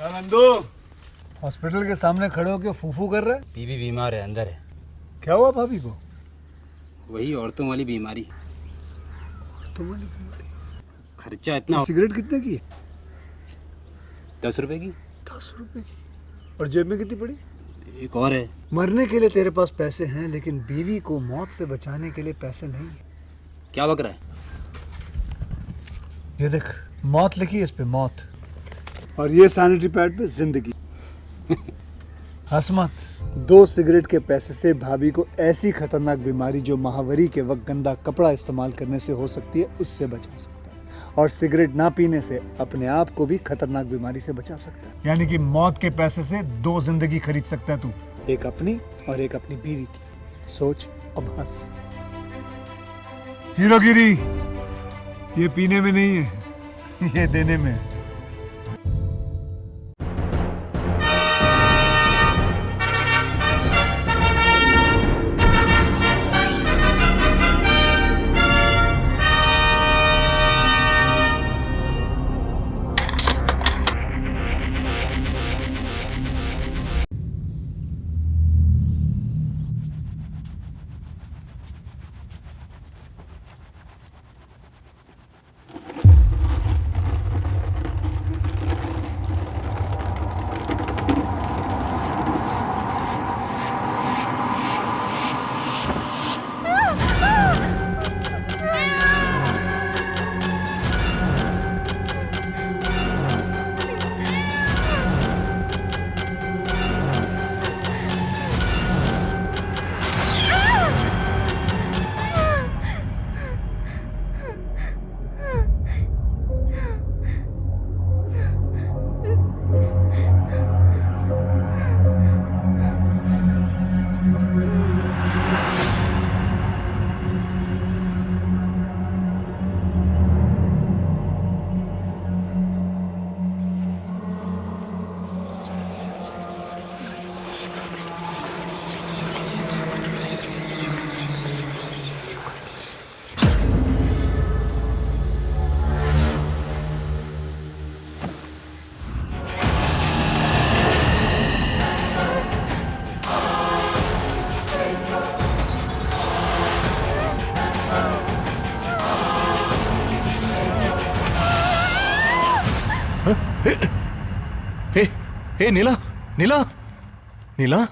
Nandu hospital के सामने खड़े होकर फूफू कर रहा है। बीवी बीमार है, अंदर है। क्या हुआ भाभी को? वही औरतों वाली बीमारी। वाली बीमारी? खर्चा इतना। सिगरेट कितने की है? 10 रुपए की। 10 रुपए की? और जेब में कितनी पड़ी? एक और है। मरने के लिए तेरे पास पैसे हैं, लेकिन बीवी को मौत से बचाने के लिए पैसे नहीं है। क्या बक रहा है? ये देख, मौत लिखी है इस पे, मौत। और ये सैनिटरी पैड पे जिंदगी। हंस मत। 2 सिगरेट के पैसे से भाभी को ऐसी खतरनाक बीमारी जो महावरी के वक्त गंदा कपड़ा इस्तेमाल करने से हो सकती है, उससे बचा सकता है। और सिगरेट ना पीने से अपने आप को भी खतरनाक बीमारी से बचा सकता है। यानी कि मौत के पैसे से 2 जिंदगी खरीद सकता है तू, एक अपनी और एक अपनी बीवी की। सोच अब हंस। हीरोगिरी ये पीने में नहीं है, ये देने में है। Hey Neela, Neela, Neela.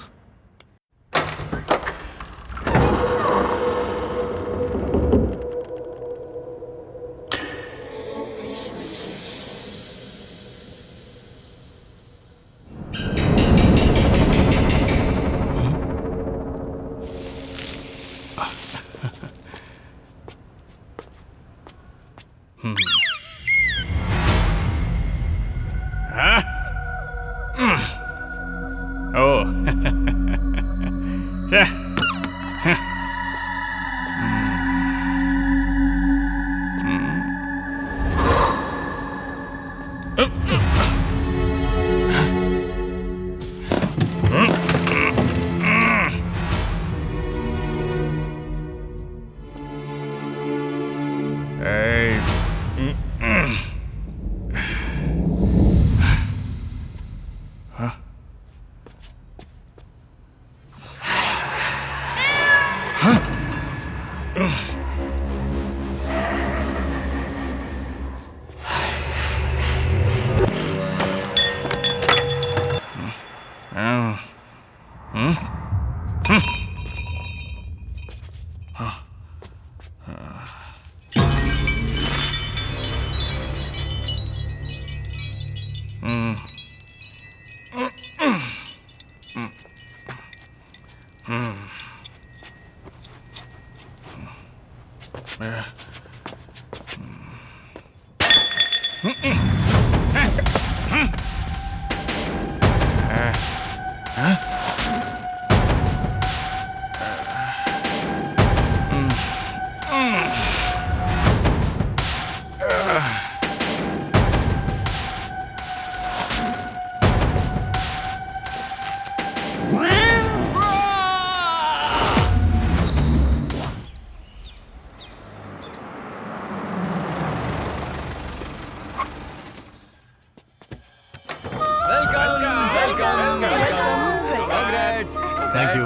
Thank you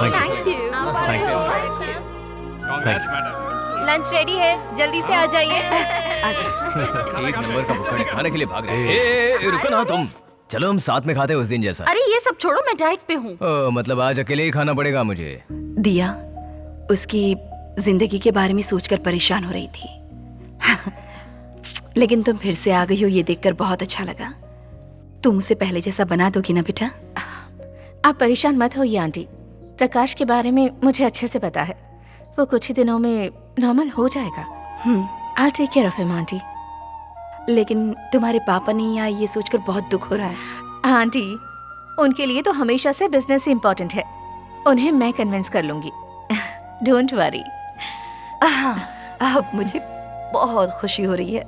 thank you. Lunch ready है, जल्दी से आ जाइए। एक नंबर का भुक्कड़ खाने के लिए भाग रहे हैं। रुको ना तुम, चलो हम साथ में खाते हैं उस दिन जैसा। अरे ये सब छोड़ो, मैं डाइट पे हूँ। मतलब आज अकेले ही खाना पड़ेगा मुझे। दिया उसकी जिंदगी के बारे में सोचकर परेशान हो रही थी। लेकिन तुम फिर से आ गई हो, ये देखकर बहुत अच्छा लगा। तुम उसे पहले जैसा बना दोगी ना बेटा? आप परेशान मत होइए आंटी, प्रकाश के बारे में मुझे अच्छे से पता है। वो कुछ ही दिनों में नॉर्मल हो जाएगा। I'll take care of him, aunty. लेकिन तुम्हारे पापा नहीं आए, ये सोचकर बहुत दुख हो रहा है। आंटी, उनके लिए तो हमेशा से बिजनेस ही इम्पोर्टेंट है। उन्हें मैं कन्विंस कर लूंगी। Don't worry. अब मुझे बहुत खुशी हो रही है।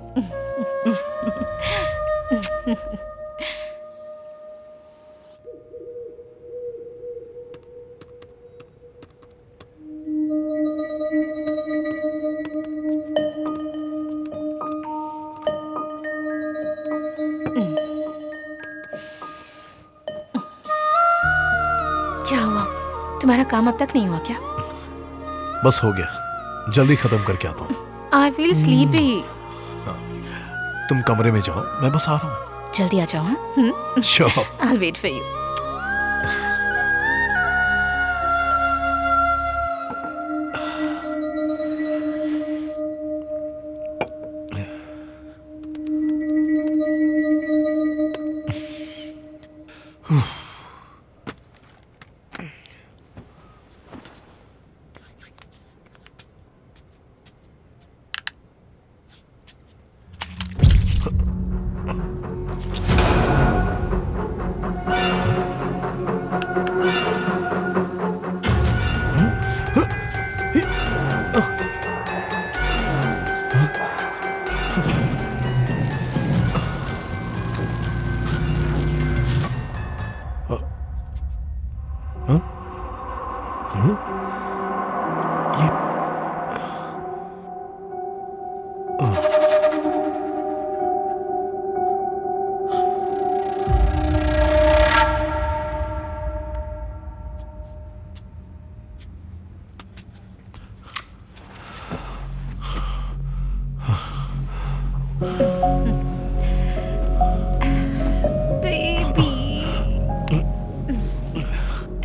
क्या हुआ? तुम्हारा काम अब तक नहीं हुआ क्या? बस हो गया, जल्दी खत्म करके आता हूँ। I feel sleepy. तुम कमरे में जाओ, मैं बस आ रहा हूँ। जल्दी आ जाओ। हाँ, sure. I'll wait for you.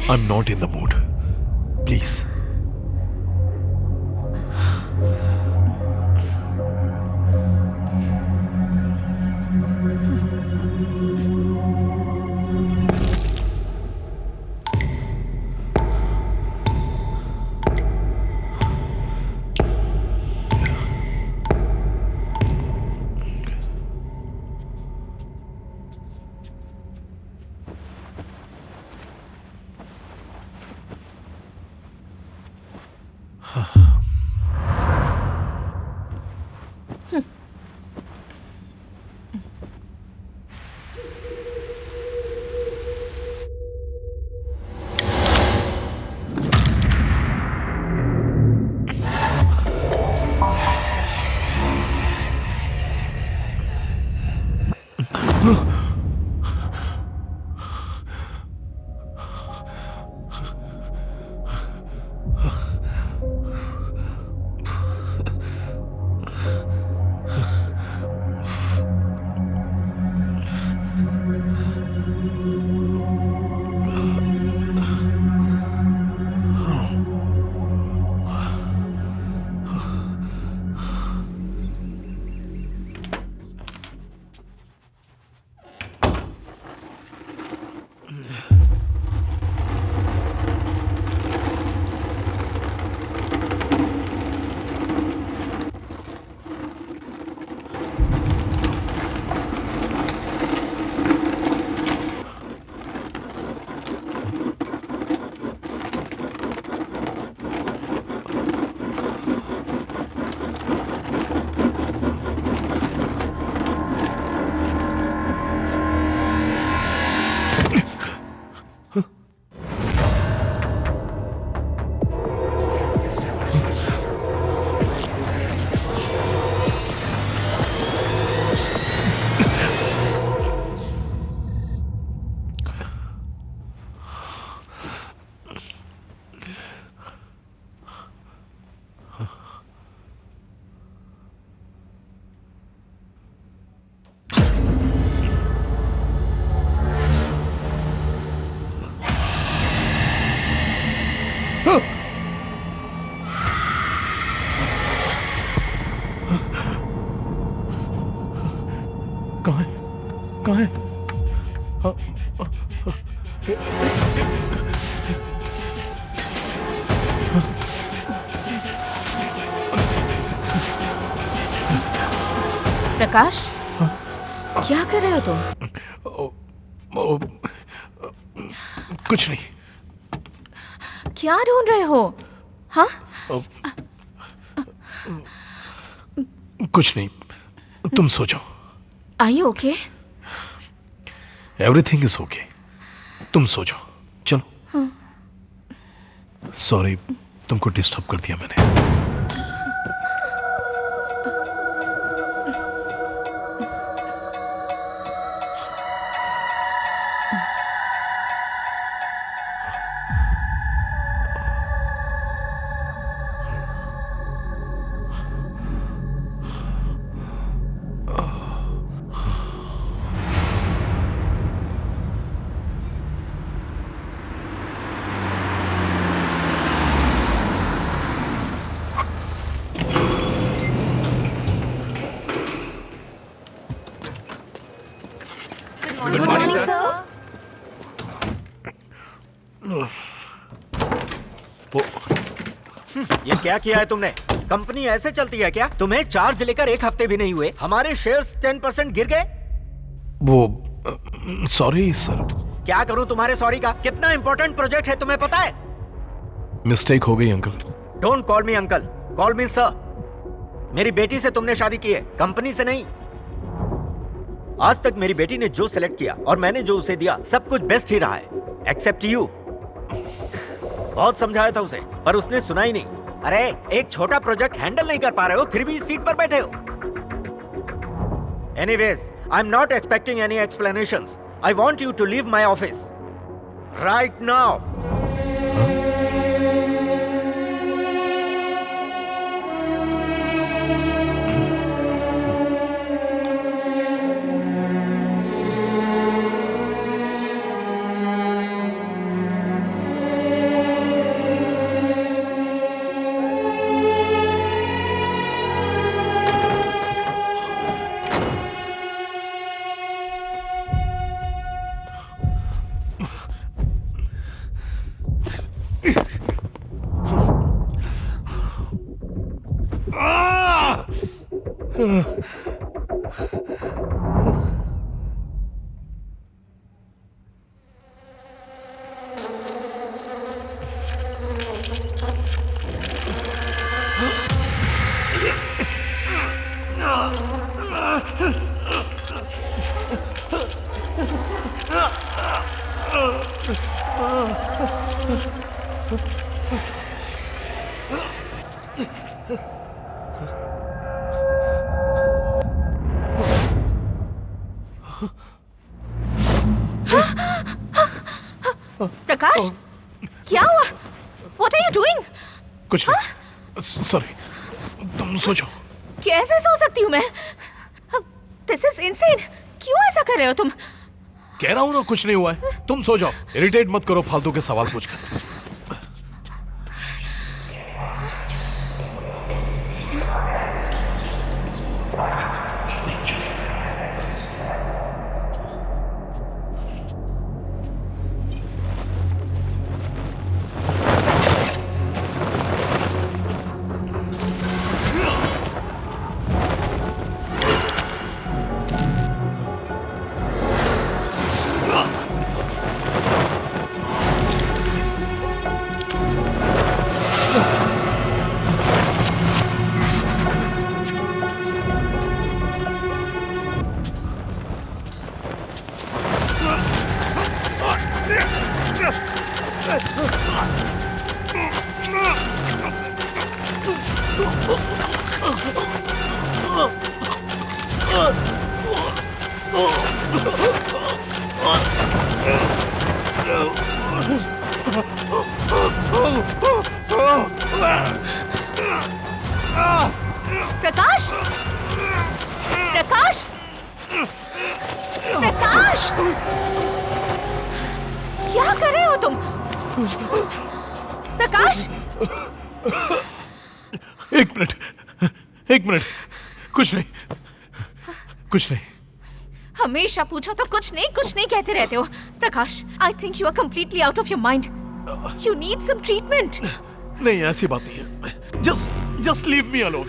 I'm not in the mood. Please. प्रकाश, क्या कर रहे हो तुम? कुछ नहीं। क्या ढूंढ रहे हो? हाँ? कुछ नहीं, तुम सो जाओ। Are you okay? Everything is okay, तुम सो जाओ। चलो। सॉरी, तुमको डिस्टर्ब कर दिया मैंने। ये क्या किया है तुमने? कंपनी ऐसे चलती है क्या? तुम्हें चार्ज लेकर एक हफ्ते भी नहीं हुए, हमारे शेयर्स 10% गिर गए। वो सॉरी सर। क्या करूं तुम्हारे सॉरी का? कितना इंपॉर्टेंट प्रोजेक्ट है तुम्हें पता है? मिस्टेक हो गई uncle. Don't call me uncle, call me sir. मेरी बेटी से तुमने शादी की है, कंपनी से नहीं। आज तक मेरी बेटी ने जो सिलेक्ट किया और मैंने जो उसे दिया, सब कुछ बेस्ट ही रहा है, एक्सेप्ट यू। बहुत समझाया था उसे, पर उसने सुना ही नहीं। अरे एक छोटा प्रोजेक्ट हैंडल नहीं कर पा रहे हो, फिर भी इस सीट पर बैठे हो। Anyways, I am not expecting any explanations. I want you to leave my office right now. Prakash, क्या हुआ? What are you doing? कुछ नहीं, सॉरी, तुम सो जाओ। कैसे सो सकती हूँ मैं? This is insane. क्यों ऐसा कर रहे हो तुम? कह रहा हूं ना कुछ नहीं हुआ है, तुम सो जाओ। इरिटेट मत करो फालतू के सवाल पूछकर। प्रकाश, प्रकाश, प्रकाश, क्या कर रहे हो तुम? प्रकाश, एक मिनट, कुछ नहीं, कुछ नहीं। हमेशा पूछो तो कुछ नहीं कहते रहते हो। Prakash, I think you are completely out of your mind. You need some treatment. नहीं, ऐसी बात नहीं है। Just leave me alone.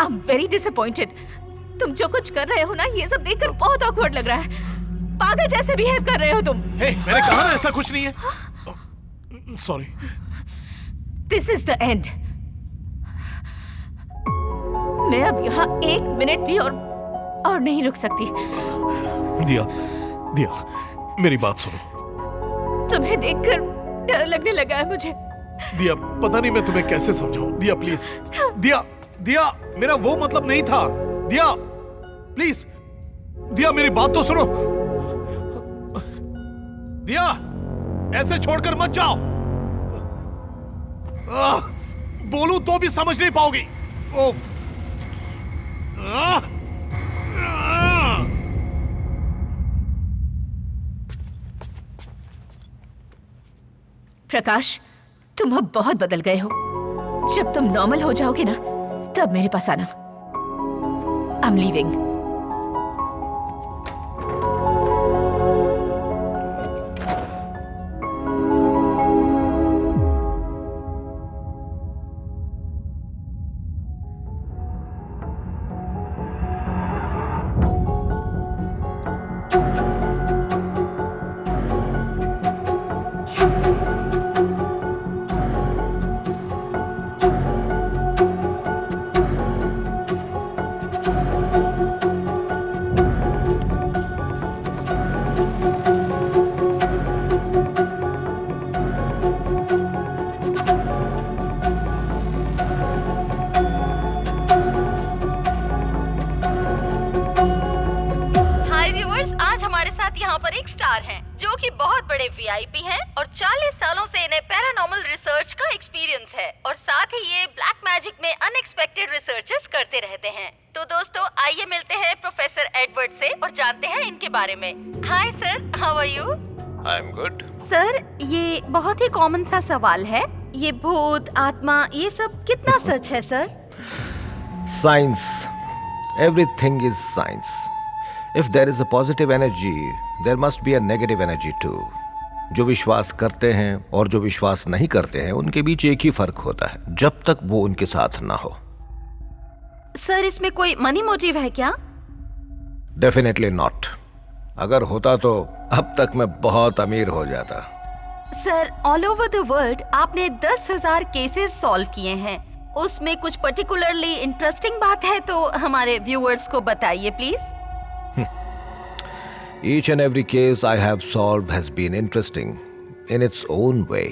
I am very disappointed. तुम जो कुछ कर रहे हो ना, ये सब देखकर बहुत ऑकवर्ड लग रहा है। पागल जैसे बिहेव कर रहे हो तुम। हे, मैंने कहा ना ऐसा कुछ नहीं है। Sorry. This is the end. मैं अब यहाँ 1 मिनट भी और नहीं रुक सकती। दिया, मेरी बात सुनो। तुम्हें देखकर डर लगने लगा है मुझे। दिया, पता नहीं मैं तुम्हें कैसे समझाऊं। दिया प्लीज। दिया, मेरा वो मतलब नहीं था। दिया प्लीज। दिया, मेरी बात तो सुनो। दिया, ऐसे छोड़कर मत जाओ। बोलूं तो भी समझ नहीं पाओगी। प्रकाश, तुम अब बहुत बदल गए हो। जब तुम नॉर्मल हो जाओगे ना, तब मेरे पास आना। I am leaving. जो कि बहुत बड़े वीआईपी हैं और 40 सालों से इन्हें पैरानॉर्मल रिसर्च का एक्सपीरियंस है और साथ ही ये ब्लैक मैजिक में अनएक्सपेक्टेड रिसर्चेस करते रहते हैं। तो दोस्तों, आइए मिलते हैं प्रोफेसर एडवर्ड से और जानते हैं इनके बारे में। Hi sir, how are you? I am good. Sir, ये बहुत ही कॉमन सा सवाल है, ये भूत, आत्मा, ये सब कितना सच है sir? Science. Everything is science. If there is a positive energy, there must be a negative energy too. जो विश्वास करते हैं और जो विश्वास नहीं करते हैं, उनके बीच एक ही फर्क होता है, जब तक वो उनके साथ ना हो। सर, इसमें कोई मनी मोटिव है क्या? Definitely not. अगर होता तो अब तक मैं बहुत अमीर हो जाता। Sir, all over the world आपने 10,000 केसेस सॉल्व किए हैं, उसमें कुछ पर्टिकुलरली इंटरेस्टिंग बात है तो हमारे व्यूअर्स को बताइए please. Each and every case I have solved has been interesting in its own way.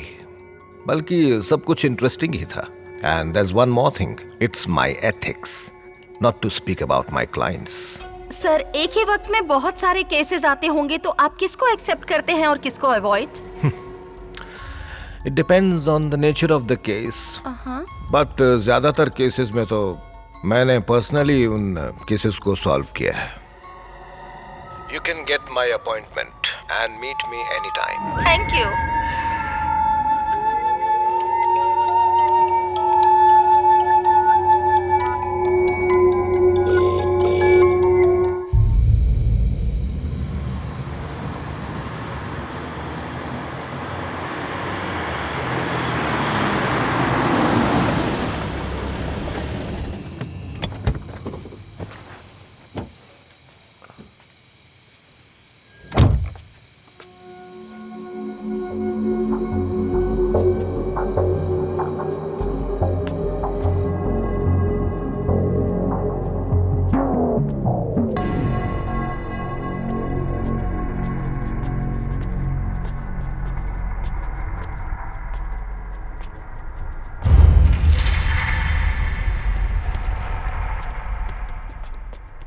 बल्कि सब कुछ इंटरेस्टिंग ही था। And there's one more thing. It's my ethics, not to speak about my clients. Sir, एक ही वक्त में बहुत सारे cases आते होंगे तो आप किसको एक्सेप्ट करते हैं और किसको avoid? It depends on the nature of the case. But ज़्यादातर केसेस में तो मैंने पर्सनली उन केसेस को सॉल्व किया है। You can get my appointment and meet me anytime. Thank you.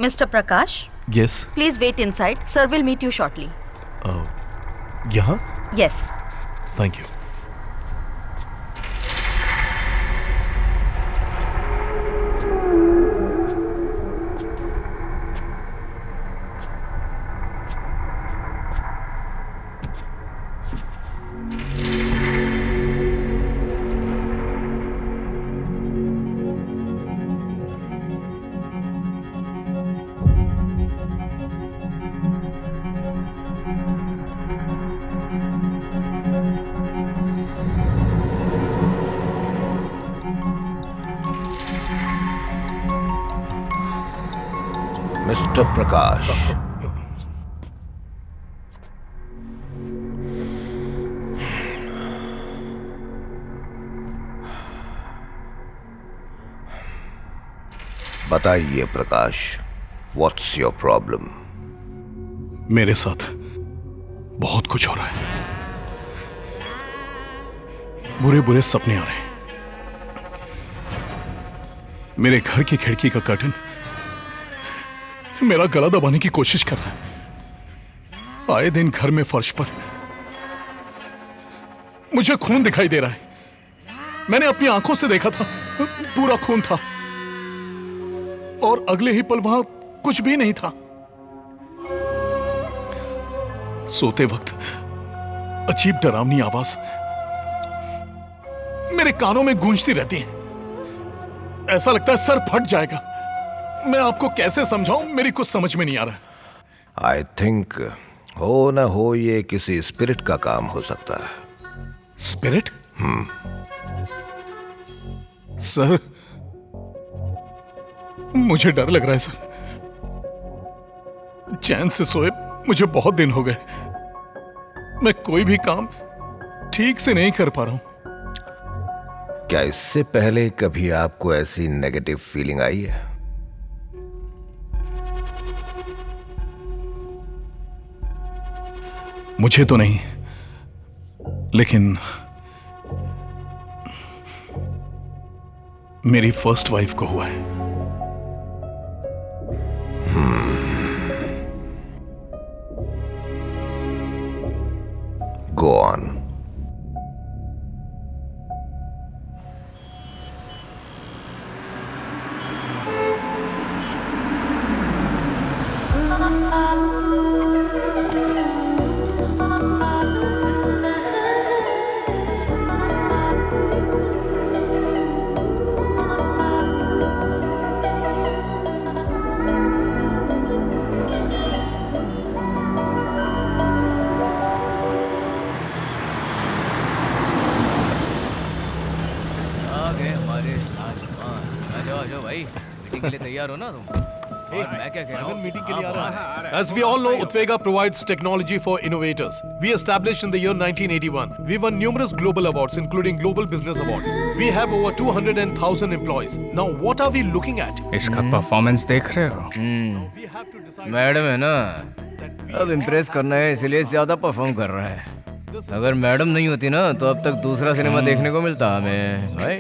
Mr. Prakash, Yes. please wait inside. Sir will meet you shortly. यहाँ? Yes. Thank you. Doctor प्रकाश, बताइए प्रकाश, व्हाट्स योर प्रॉब्लम? मेरे साथ बहुत कुछ हो रहा है। बुरे बुरे सपने आ रहे हैं। मेरे घर की खिड़की का कर्टन मेरा गला दबाने की कोशिश कर रहा है। आए दिन घर में फर्श पर मुझे खून दिखाई दे रहा है। मैंने अपनी आंखों से देखा था, पूरा खून था, और अगले ही पल वहां कुछ भी नहीं था। सोते वक्त अजीब डरावनी आवाज मेरे कानों में गूंजती रहती है। ऐसा लगता है सर फट जाएगा। मैं आपको कैसे समझाऊं, मेरी कुछ समझ में नहीं आ रहा। आई थिंक हो ना हो ये किसी स्पिरिट का काम हो सकता है। स्पिरिट? सर, मुझे डर लग रहा है सर। चैन से सोए मुझे बहुत दिन हो गए। मैं कोई भी काम ठीक से नहीं कर पा रहा हूं। क्या इससे पहले कभी आपको ऐसी नेगेटिव फीलिंग आई है? मुझे तो नहीं, लेकिन मेरी फर्स्ट वाइफ को हुआ है। Go on. तैयार हो ना तुम? मैं क्या कह रहा हूं? मीटिंग के लिए आ रहा है। As we all know, Utvega provides technology for innovators. We established in the year 1981. We won numerous global awards, including Global Business Award. We have over 200,000 employees. Now, what are we looking at? इसका performance देख रहे हो? Madam है ना, अब impress करना है, इसलिए ज्यादा परफॉर्म कर रहा है। अगर मैडम नहीं होती ना तो अब तक दूसरा सिनेमा देखने को मिलता हमें भाई।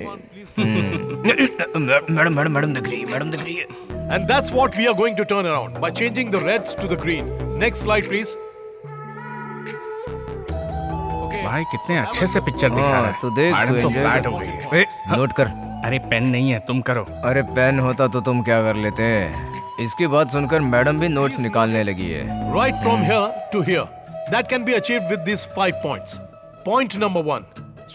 मैडम दिख रही है। And that's what we are going to turn around by changing the reds to the green. Next slide, please. भाई कितने अच्छे से पिक्चर दिखा रहा है। तो देख, मैडम तो तो enjoy फ्लैट कर। हो गई है। नोट कर। अरे पेन नहीं है, तुम करो। अरे पेन होता तो तुम क्या कर लेते? इसकी बात सुनकर मैडम भी नोट्स निकालने लगी है। Right from here to here. That can be achieved with these 5 points. Point number 1,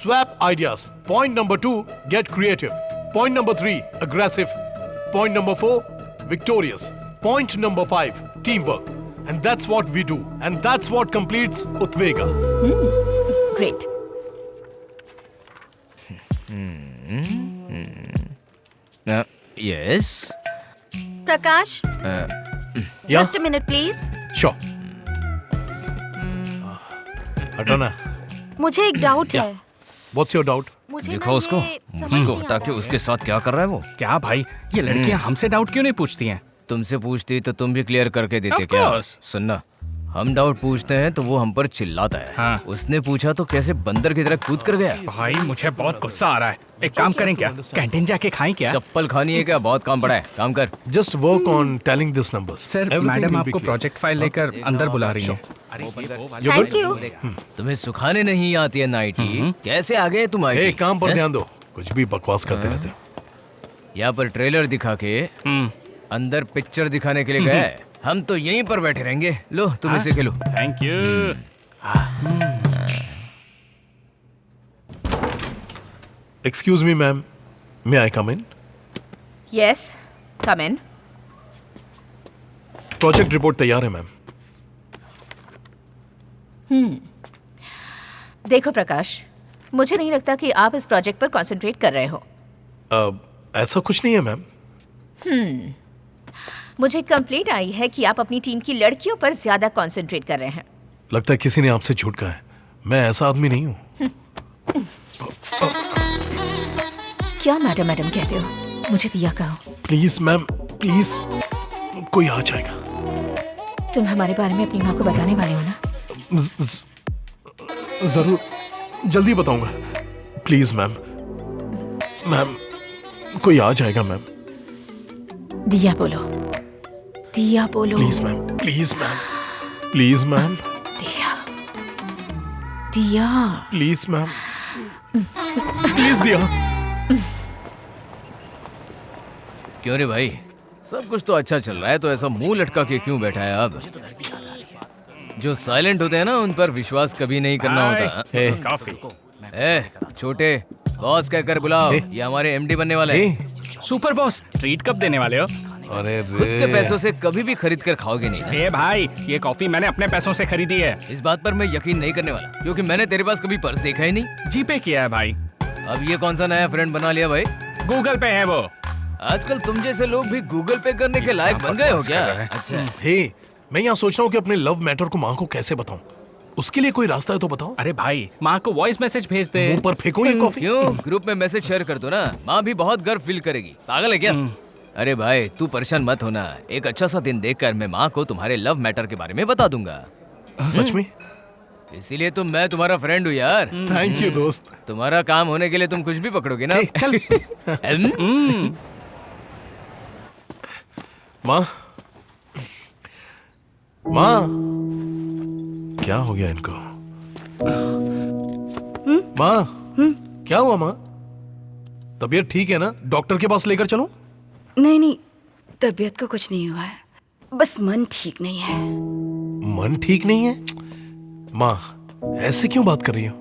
swap ideas. Point number 2, get creative. Point number 3, aggressive. Point number 4, victorious. Point number 5, teamwork. And that's what we do. And that's what completes Utvega. Great. Yes. Prakash, Yeah? just a minute please. Sure. हटो ना। मुझे एक doubt है। What's your doubt? मुझे देखो ना उसको, ये समझ उसको नहीं हटा आता के है। उसके साथ क्या कर रहा है वो? क्या भाई, ये लड़कियां हमसे डाउट क्यों नहीं पूछती हैं? तुमसे पूछती तो तुम भी क्लियर करके देते Of क्या? course. सुनना, हम डाउट पूछते हैं तो वो हम पर चिल्लाता है। हाँ। उसने पूछा तो कैसे बंदर की तरह कूद कर गया। भाई मुझे बहुत गुस्सा आ रहा है। एक काम करें क्या, कैंटीन जाके खाएं क्या? चप्पल खानी है क्या? बहुत काम पड़ा है, काम कर। Just work on telling these numbers. Sir, Everything madam will be आपको clear. प्रोजेक्ट फाइल लेकर अंदर बुला रही हैं। Thank you. तुम्हें सुखाने नहीं आती है नाइटी, कैसे आ गए तुम? Hey, आईटी काम पर ध्यान दो। कुछ भी बकवास करते रहते हो। यहाँ पर ट्रेलर दिखा के अंदर पिक्चर दिखाने के लिए गए। हम तो यहीं पर बैठे रहेंगे। लो तुम इसे खेलो। Thank you. Excuse me, ma'am. May I come in? Yes, come in. Project report तैयार है मैम। देखो प्रकाश, मुझे नहीं लगता कि आप इस प्रोजेक्ट पर कंसंट्रेट कर रहे हो। ऐसा कुछ नहीं है मैम। मुझे कंप्लेंट आई है कि आप अपनी टीम की लड़कियों पर ज्यादा कंसंट्रेट कर रहे हैं। लगता है किसी ने आपसे झूठ कहा है। मैं ऐसा आदमी नहीं हूँ। क्या मैडम मैडम कहते हो? मुझे दिया कहो। प्लीज मैम, प्लीज, कोई आ जाएगा। तुम हमारे बारे में अपनी माँ को बताने वाले हो ना? जरूर, जल्दी बताऊंगा। प्लीज मैम, मैम, कोई आ जाएगा मैम। दिया बोलो, दिया बोलो। Please ma'am, please ma'am, please ma'am, दिया, दिया, प्लीज मैम, प्लीज दिया। क्यों रे भाई, सब कुछ तो अच्छा चल रहा है, तो ऐसा मुंह लटका के क्यों बैठा है? अब जो साइलेंट होते हैं ना, उन पर विश्वास कभी नहीं करना होता। कॉफी। छोटे बॉस कहकर बुलाओ, ये हमारे एमडी बनने वाले हैं। सुपर बॉस, ट्रीट कब देने वाले हो? अरे खुद के पैसों से कभी भी खरीद कर खाओगे नहीं ना? ए भाई, ये कॉफी मैंने अपने पैसों से खरीदी है। इस बात पर मैं यकीन नहीं करने वाला, क्योंकि मैंने तेरे पास कभी पर्स देखा ही नहीं। जीपे किया है भाई। अब ये कौन सा नया फ्रेंड बना लिया भाई? गूगल पे है वो। आजकल तुम जैसे लोग भी गूगल पे करने के लायक बन गए हो क्या? अच्छा, हे, मैं यहाँ सोच रहा हूँ कि अपने लव मैटर को माँ को कैसे बताऊं। उसके लिए कोई रास्ता है तो बताओ। अरे भाई, माँ को वॉइस मैसेज भेज दे। मुंह पर फेंको ये कॉफी। क्यों? ग्रुप में मैसेज शेयर कर दो ना, माँ भी बहुत गर्व फील करेगी। पागल है क्या? अरे भाई, तू परेशान मत होना। एक अच्छा सा दिन देखकर मैं माँ को तुम्हारे लव मैटर के बारे में बता दूंगा। सच में? इसीलिए तो मैं तुम्हारा फ्रेंड हूँ यार। थैंक यू दोस्त। तुम्हारा काम होने के लिए तुम कुछ भी पकड़ोगे ना। चल। माँ, माँ, क्या हो गया इनको? माँ, क्या हुआ माँ? तबीयत ठीक है ना? डॉक्टर के पास लेकर चलो। नहीं नहीं, तबीयत को कुछ नहीं हुआ है, बस मन ठीक नहीं है। मन ठीक नहीं है? माँ, ऐसे क्यों बात कर रही हो?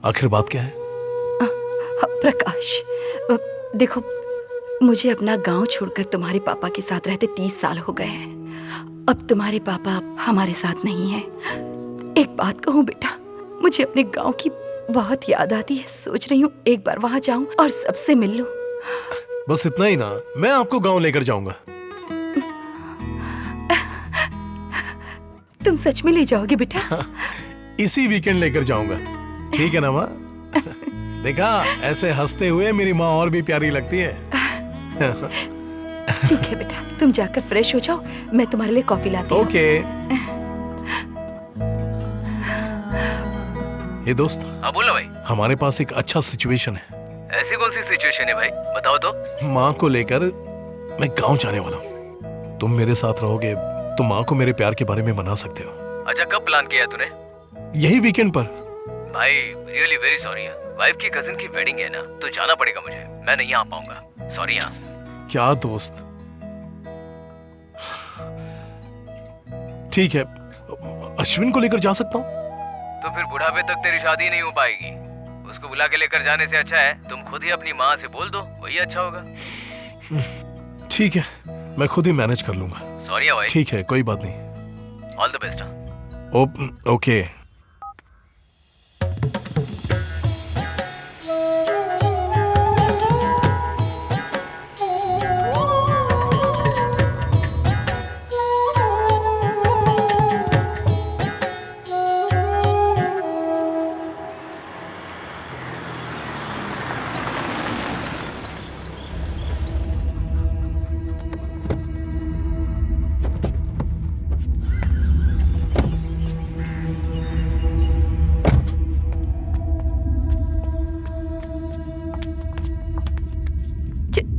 आखिर बात क्या है? प्रकाश, देखो, मुझे अपना गांव छोड़कर तुम्हारे पापा के साथ रहते 30 साल हो गए हैं। अब तुम्हारे पापा हमारे साथ नहीं हैं। एक बात कहूँ बेटा, मुझे अपने गांव की बहुत याद आती है। सोच रही हूँ एक बार वहां जाऊं और सबसे मिल लूं। बस इतना ही ना? मैं आपको गांव लेकर जाऊंगा। तुम सच में ले जाओगे बेटा? इसी वीकेंड लेकर जाऊंगा। ठीक है ना माँ? देखा, ऐसे हंसते हुए मेरी माँ और भी प्यारी लगती है। ठीक है बेटा, तुम जाकर फ्रेश हो जाओ, मैं तुम्हारे लिए कॉफी लाती हूँ। ओके। ये दोस्त। हाँ बोलो भाई। हमारे पास एक अच्छा सिचुएशन है। ऐसी कौन सी सिचुएशन है भाई, बताओ तो। माँ को लेकर मैं गांव जाने वाला हूँ। तुम मेरे साथ रहोगे तो माँ को मेरे प्यार के बारे में बना सकते हो। अच्छा, कब प्लान किया तूने? यही वीकेंड पर। भाई रियली वेरी सॉरी यार, वाइफ की कजिन की वेडिंग है ना, तो जाना पड़ेगा मुझे, मैं नहीं आ पाऊंगा। सॉरी यार। क्या दोस्त? ठीक है, अश्विन को लेकर जा सकता हूँ। तो फिर बुढ़ापे तक तेरी शादी नहीं हो पाएगी। उसको बुला के लेकर जाने से अच्छा है तुम खुद ही अपनी माँ से बोल दो, वही अच्छा होगा। ठीक है, मैं खुद ही मैनेज कर लूंगा। सॉरी भाई। ठीक है, कोई बात नहीं। All the best. ओके।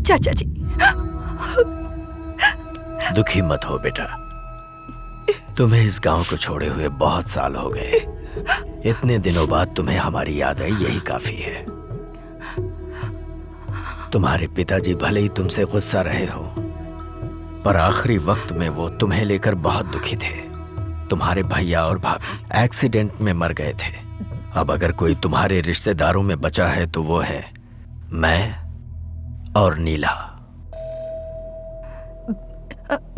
चाचा जी, दुखी मत हो बेटा, तुम्हें इस गांव को छोड़े हुए बहुत साल हो गए। इतने दिनों बाद तुम्हें हमारी याद आई, यही काफी है। तुम्हारे पिताजी भले ही तुमसे गुस्सा रहे हो, पर आखिरी वक्त में वो तुम्हें लेकर बहुत दुखी थे। तुम्हारे भैया और भाभी एक्सीडेंट में मर गए थे। अब अगर कोई तुम्हारे रिश्तेदारों में बचा है तो वो है मैं और नीला।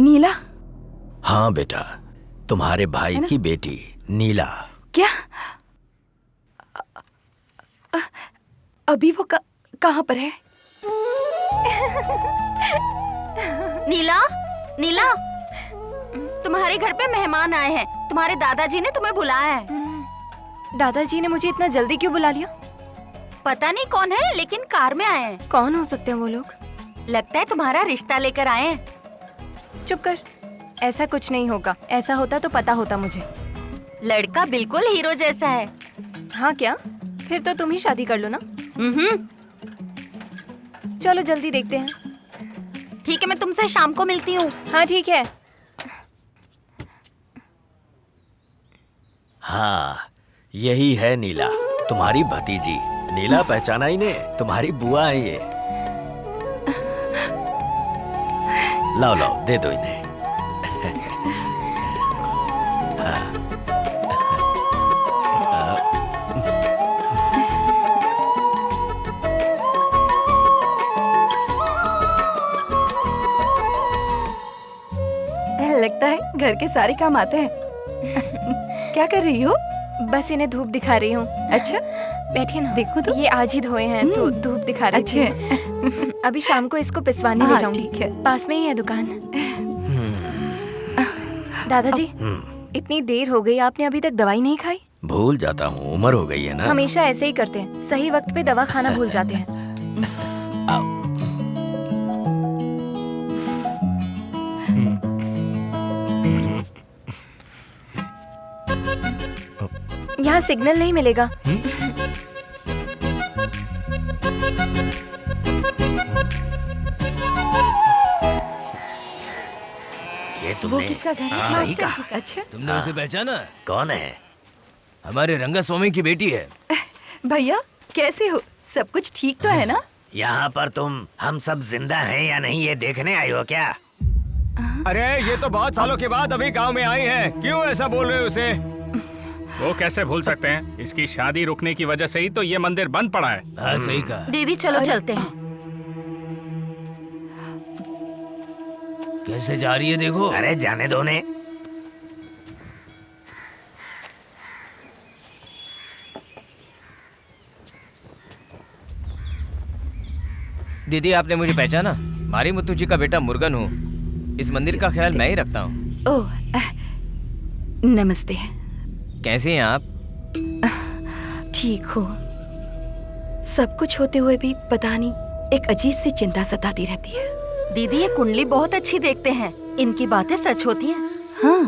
नीला? हाँ बेटा, तुम्हारे भाई की बेटी नीला। क्या? अभी वो कहाँ पर है? नीला, नीला, तुम्हारे घर पे मेहमान आए हैं। तुम्हारे दादाजी ने तुम्हें बुलाया है। दादाजी ने मुझे इतना जल्दी क्यों बुला लिया? पता नहीं कौन है, लेकिन कार में आए हैं। कौन हो सकते हैं वो लोग? लगता है तुम्हारा रिश्ता लेकर आए हैं। चुप कर, ऐसा कुछ नहीं होगा। ऐसा होता तो पता होता मुझे। लड़का बिल्कुल हीरो जैसा है। हाँ क्या? फिर तो तुम ही शादी कर लो ना। चलो जल्दी देखते हैं। ठीक है, मैं तुमसे शाम को मिलती हूँ। हाँ ठीक है। हाँ, यही है नीला, तुम्हारी भतीजी। नीला पहचाना ही ने, तुम्हारी बुआ है ये। लाओ लाओ, दे दो इन्हें। लगता है घर के सारे काम आते हैं। क्या कर रही हो? बस इन्हें धूप दिखा रही हूँ। अच्छा, बैठिए ना। देखो तो। ये आज ही धोए हैं तो धूप दिखा रही थी। अच्छे। अभी शाम को इसको पिसवाने ले हाँ, जाऊंगी। ठीक है। पास में ही है दुकान। दादाजी, इतनी देर हो गई, आपने अभी तक दवाई नहीं खाई? भूल जाता हूँ, उम्र हो गई है ना। हमेशा ऐसे ही करते हैं, सही वक्त पे दवा खाना भूल जाते हैं। यहाँ सिग्नल नहीं मिलेगा। ये वो तुमने किसका घर है? सही मास्टर कहा। जी का। अच्छा तुमने उसे पहचाना? कौन है? हमारे रंगास्वामी की बेटी है। भैया, कैसे हो? सब कुछ ठीक तो है ना? यहाँ पर तुम हम सब जिंदा हैं या नहीं ये देखने आई हो क्या? अरे ये तो बहुत सालों के बाद अभी गांव में आई है, क्यों ऐसा बोल रहे हो उसे? वो कैसे भूल सकते हैं? इसकी शादी रुकने की वजह से ही तो ये मंदिर बंद पड़ा है। हाँ सही कहा। दीदी चलो चलते हैं। कैसे जा रही है देखो। अरे जाने दो ने। दीदी आपने मुझे पहचाना? मारी मुत्तू जी का बेटा मुर्गन हूँ। इस मंदिर का ख्याल मैं ही रखता हूँ। ओह, नमस्ते। कैसे हैं आप? ठीक हो। सब कुछ होते हुए भी पता नहीं एक अजीब सी चिंता सताती रहती है। दीदी ये कुंडली बहुत अच्छी देखते हैं, इनकी बातें सच होती हैं। हाँ,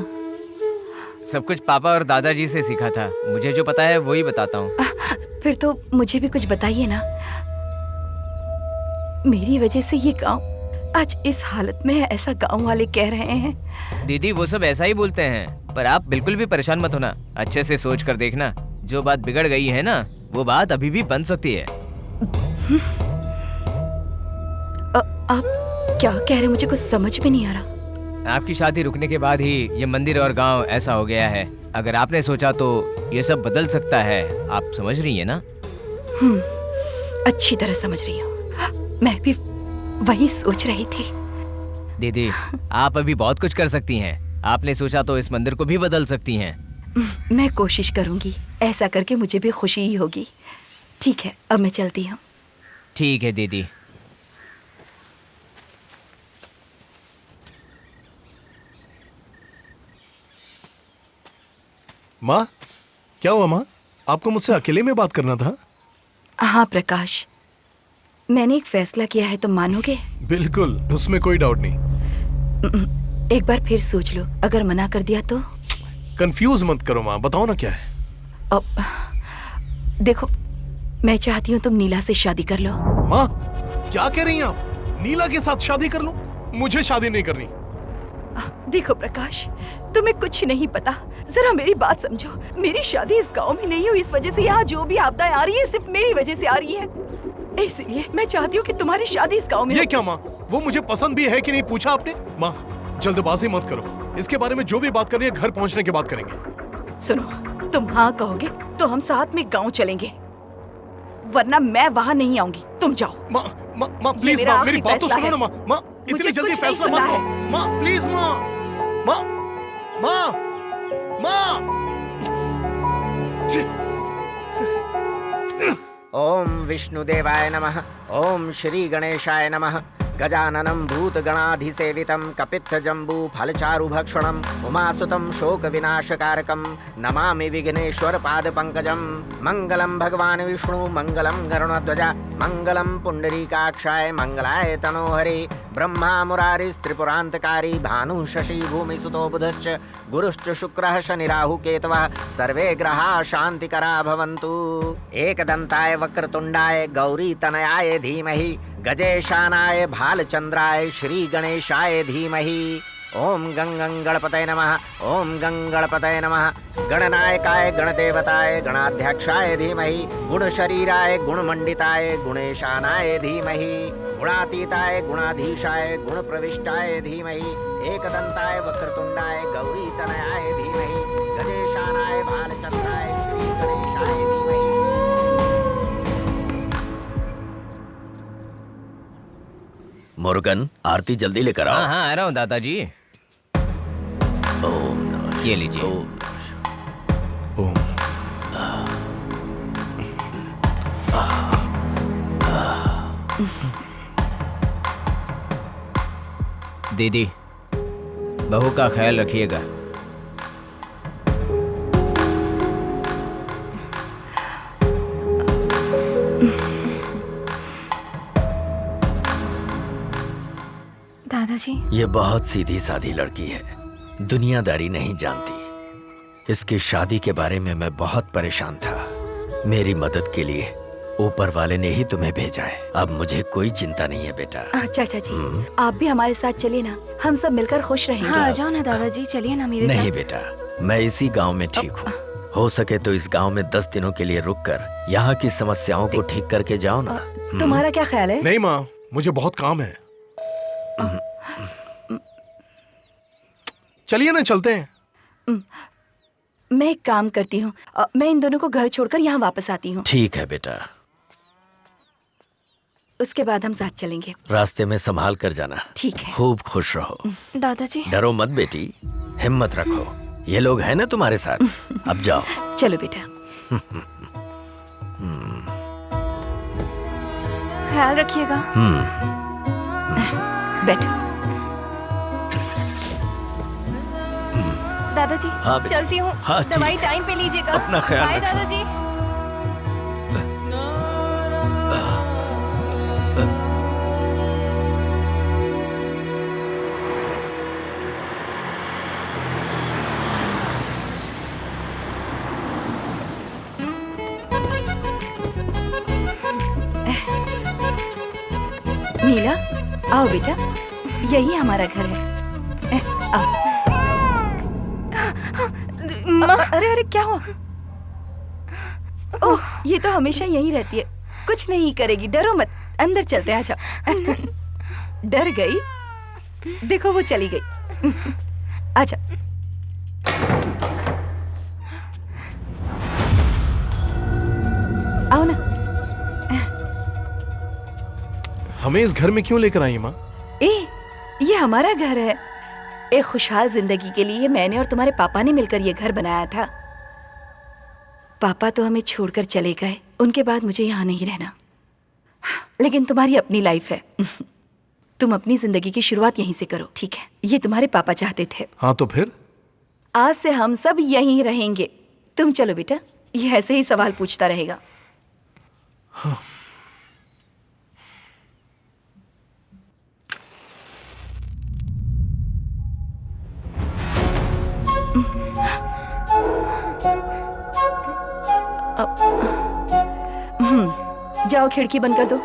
सब कुछ पापा और दादाजी से सीखा था। मुझे जो पता है वही बताता हूँ। फिर तो मुझे भी कुछ बताइए ना। मेरी वजह से ये गांव आज इस हालत में है, ऐसा गांव वाले कह रहे हैं। दीदी वो सब ऐसा ही बोलते हैं, पर आप बिल्कुल भी परेशान मत होना। अच्छे से सोच कर देखना, जो बात बिगड़ गई है ना, वो बात अभी भी बन सकती है। आप क्या कह रहे हैं? मुझे कुछ समझ में नहीं आ रहा। आपकी शादी रुकने के बाद ही ये मंदिर और गांव ऐसा हो गया है। अगर आपने सोचा तो ये सब बदल सकता है। आप समझ रही है ना? अच्छी तरह समझ रही हूँ। मैं भी वही सोच रही थी। दीदी आप अभी बहुत कुछ कर सकती हैं। आपने सोचा तो इस मंदिर को भी बदल सकती हैं। मैं कोशिश करूंगी। ऐसा करके मुझे भी खुशी ही होगी। ठीक है, अब मैं चलती हूँ। ठीक है दीदी। माँ, क्या हुआ माँ? आपको मुझसे अकेले में बात करना था? हाँ प्रकाश, मैंने एक फैसला किया है, तुम मानोगे? बिल्कुल, उसमें कोई डाउट नहीं। एक बार फिर सोच लो, अगर मना कर दिया तो? कंफ्यूज मत करो माँ, बताओ ना क्या है। अब देखो, मैं चाहती हूँ तुम नीला से शादी कर लो। माँ, क्या कह रही हैं आप? नीला के साथ शादी कर लूं? मुझे शादी नहीं करनी। देखो प्रकाश, तुम्हें कुछ नहीं पता। जरा मेरी बात समझो। मेरी शादी इस गांव में नहीं हुई, इस वजह से यहाँ जो भी आपदाएं आ रही है सिर्फ मेरी वजह से आ रही है। इसलिए मैं चाहती हूँ कि तुम्हारी शादी इस गांव में। ये क्या माँ? वो मुझे पसंद भी है कि नहीं पूछा आपने? माँ, जल्दबाजी मत करो। इसके बारे में जो भी बात करनी है घर पहुँचने के बाद करेंगे। सुनो, तुम हाँ कहोगे तो हम साथ में गाँव चलेंगे, वरना मैं वहाँ नहीं आऊंगी। तुम जाओ। माँ प्लीज माँ, मेरी बात तो सुनो ना माँ। माँ इतनी जल्दी फैसला मत लो। माँ प्लीज माँ, माँ माँ माँ। ओम विष्णुदेवाय नमः। ओम श्री गणेशाय नमः। गजाननं भूतगणाधिसेवितं कपित्थजम्बू फलचारुभक्षणम् उमासुतं शोकविनाशकारकं नमामि विघ्नेश्वर पादपङ्कजं। मङ्गलं भगवान् विष्णु मङ्गलं गरुणध्वज मङ्गलं पुण्डरीकाक्षाय मङ्गलाय तनोहरे। ब्रह्मा मुरारिस्त्रिपुरान्तकारी भानुः शशि भूमिसुतो बुधश्च गुरुश्च शुक्रः शनिराहु केतवः सर्वे ग्रहाः शान्तिकरा भवन्तु। एकदन्ताय वक्रतुण्डाय गौरीतनयाय धीमहि गजेशानाय भालचन्द्राय श्रीगणेशाय धीमहि। ओम गंगं गणपतये नमः। ओम गंगणपतये नमः। गणनायकाय गणदेवताय गणाध्यक्षाय धीमहि गुणशरीराय गुणमण्डिताय गुणेशानाय धीमहि गुणातीताय गुणाधीशाय गुणप्रविष्टाय धीमहि एकदन्ताय वक्रतुण्डाय गौरीतनयाय धीमहि गजेशानाय भालचन्द्राय श्रीगणेशाय धीमहि। मुरुगन आरती जल्दी लेकर आओ। हाँ आ रहा हूँ दादाजी। ओम नमः ये लीजिए। ओम। दीदी बहू का ख्याल रखिएगा। दादाजी ये बहुत सीधी सादी लड़की है, दुनियादारी नहीं जानती। इसकी शादी के बारे में मैं बहुत परेशान था। मेरी मदद के लिए ऊपर वाले ने ही तुम्हें भेजा है। अब मुझे कोई चिंता नहीं है बेटा। चाचा जी आप भी हमारे साथ चलिए ना, हम सब मिलकर खुश रहेंगे। हाँ आ जाओ ना दादाजी, चलिए ना मेरे नहीं साथ। बेटा, मैं इसी गांव में ठीक हूँ। हो सके तो इस गांव में 10 दिनों के लिए रुककर यहाँ की समस्याओं को ठीक करके जाओ ना। तुम्हारा क्या ख्याल है? नहीं माँ, मुझे बहुत काम है। चलिए ना, चलते हैं। मैं एक काम करती हूँ, मैं इन दोनों को घर छोड़कर यहाँ वापस आती हूँ। ठीक है बेटा, उसके बाद हम साथ चलेंगे। रास्ते में संभाल कर जाना। ठीक है। खूब खुश रहो। दादाजी डरो मत बेटी, हिम्मत रखो। ये लोग हैं ना तुम्हारे साथ। अब जाओ। चलो बेटा। ख्याल रखिएगा। बैठो। दादाजी हाँ बेटा। चलती हूँ। हाँ, ठीक। दवाई टाइम पे लीजिएगा। अपना ख्याल बाय रखना। दादाजी। नीला आओ बेटा, यही हमारा घर है। आओ। अरे अरे क्या हुआ? ओह ये तो हमेशा यही रहती है, कुछ नहीं करेगी, डरो मत। अंदर चलते हैं, आजा। डर गई? देखो वो चली गई। आजा। आओ ना। हमें इस घर में क्यों लेकर आई माँ? ये हमारा घर है। एक खुशहाल जिंदगी के लिए मैंने और तुम्हारे पापा ने मिलकर ये घर बनाया था। पापा तो हमें छोड़कर चले गए, उनके बाद मुझे यहाँ नहीं रहना। लेकिन तुम्हारी अपनी लाइफ है। तुम अपनी जिंदगी की शुरुआत यहीं से करो, ठीक है? ये तुम्हारे पापा चाहते थे। हाँ तो फिर? आज से हम सब यहीं रहेंगे। तुम चलो बेटा, ये ऐसे ही सवाल पूछता रहेगा। हाँ। जाओ खिड़की बंद कर दो।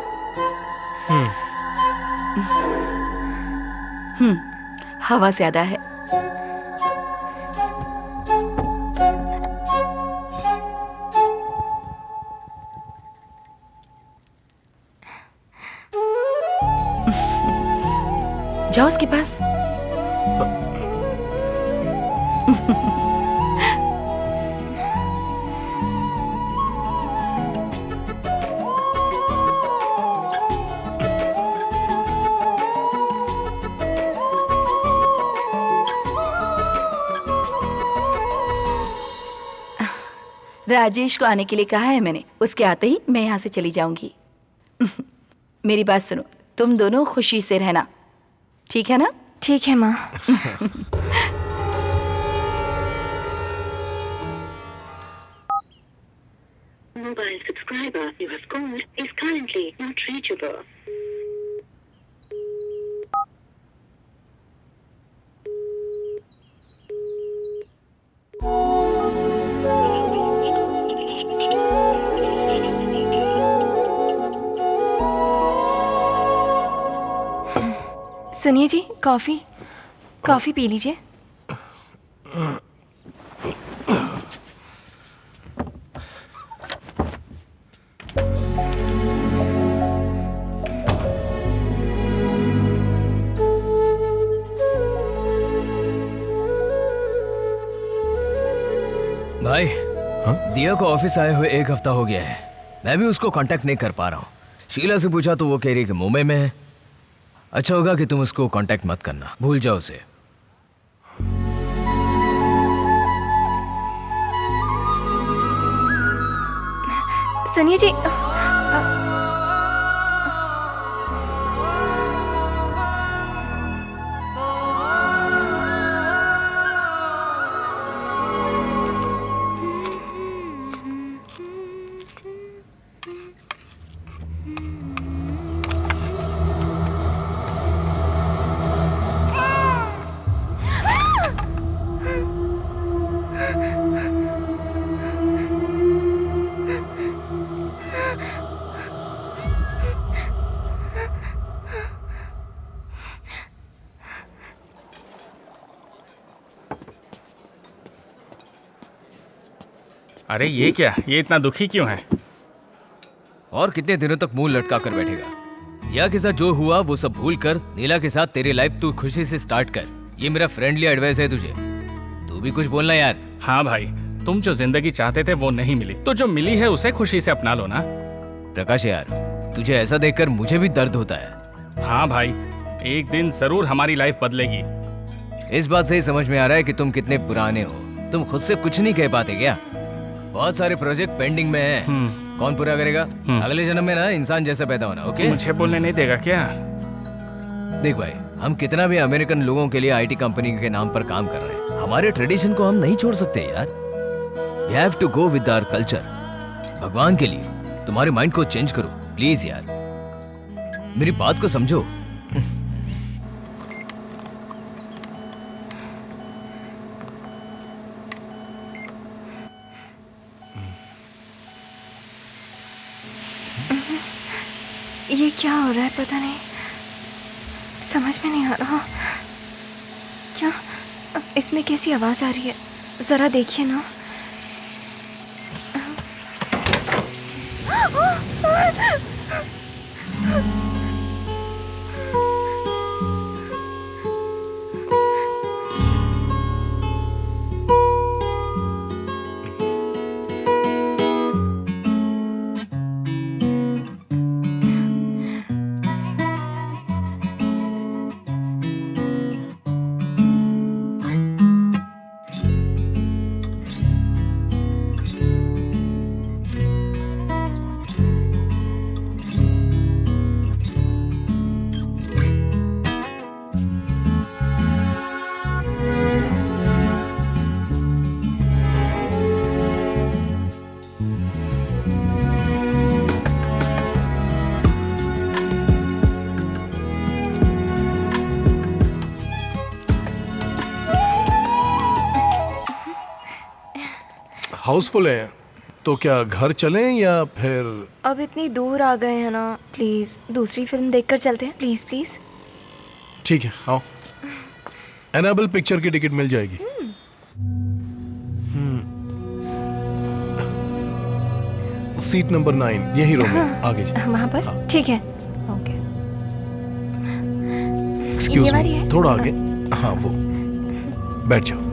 हवा ज्यादा है। जाओ उसके पास। राजेश को आने के लिए कहा है मैंने, उसके आते ही मैं यहाँ से चली जाऊंगी। मेरी बात सुनो, तुम दोनों खुशी से रहना, ठीक है ना? ठीक है माँ। Mobile subscriber you have called is currently not reachable. सुनिए जी, कॉफी कॉफी पी लीजिए। भाई, दिया को ऑफिस आए हुए 1 हफ्ता हो गया है। मैं भी उसको कांटेक्ट नहीं कर पा रहा हूँ। शीला से पूछा तो वो कह रही कि मुंबई में है। अच्छा होगा कि तुम उसको कांटेक्ट मत करना, भूल जाओ उसे। सुनिए जी, अरे ये क्या, ये इतना दुखी क्यों है? और कितने दिनों तक मुंह लटका कर बैठेगा? दिया के साथ जो हुआ वो सब भूल कर नीला के साथ तेरी लाइफ तू खुशी से स्टार्ट कर। ये मेरा फ्रेंडली एडवाइस है तुझे। तू भी कुछ बोलना यार। हाँ भाई, तुम जो जिंदगी चाहते थे वो नहीं मिली, तो जो मिली है उसे खुशी से अपना लो ना। प्रकाश यार, तुझे ऐसा देखकर मुझे भी दर्द होता है। हाँ भाई, एक दिन जरूर हमारी लाइफ बदलेगी। इस बात से ही समझ में आ रहा है कि तुम कितने पुराने हो। तुम खुद से कुछ नहीं कह पाते क्या? बहुत सारे प्रोजेक्ट पेंडिंग में हैं। कौन पूरा करेगा? अगले जन्म में ना इंसान जैसा पैदा होना। ओके, मुझे बोलने नहीं देगा क्या? देख भाई, हम कितना भी अमेरिकन लोगों के लिए आईटी कंपनी के नाम पर काम कर रहे हैं, हमारे ट्रेडिशन को हम नहीं छोड़ सकते यार। We have to go with our culture. भगवान के लिए तुम्हारे माइंड को चेंज करो प्लीज यार, मेरी बात को समझो। ये क्या हो रहा है पता नहीं, समझ में नहीं आ रहा। क्या इसमें कैसी आवाज आ रही है? जरा देखिए ना। हाउसफुल है तो क्या घर चलें या फिर? अब इतनी दूर आ गए हैं ना, प्लीज दूसरी फिल्म देखकर चलते हैं। Please please. ठीक है, आओ। एनाबेल पिक्चर की टिकट मिल जाएगी। सीट नंबर 9 यही रूम है, आगे वहाँ पर? ठीक है, ओके। एक्सक्यूज मी, थोड़ा आगे। हाँ वो, बैठ जाओ।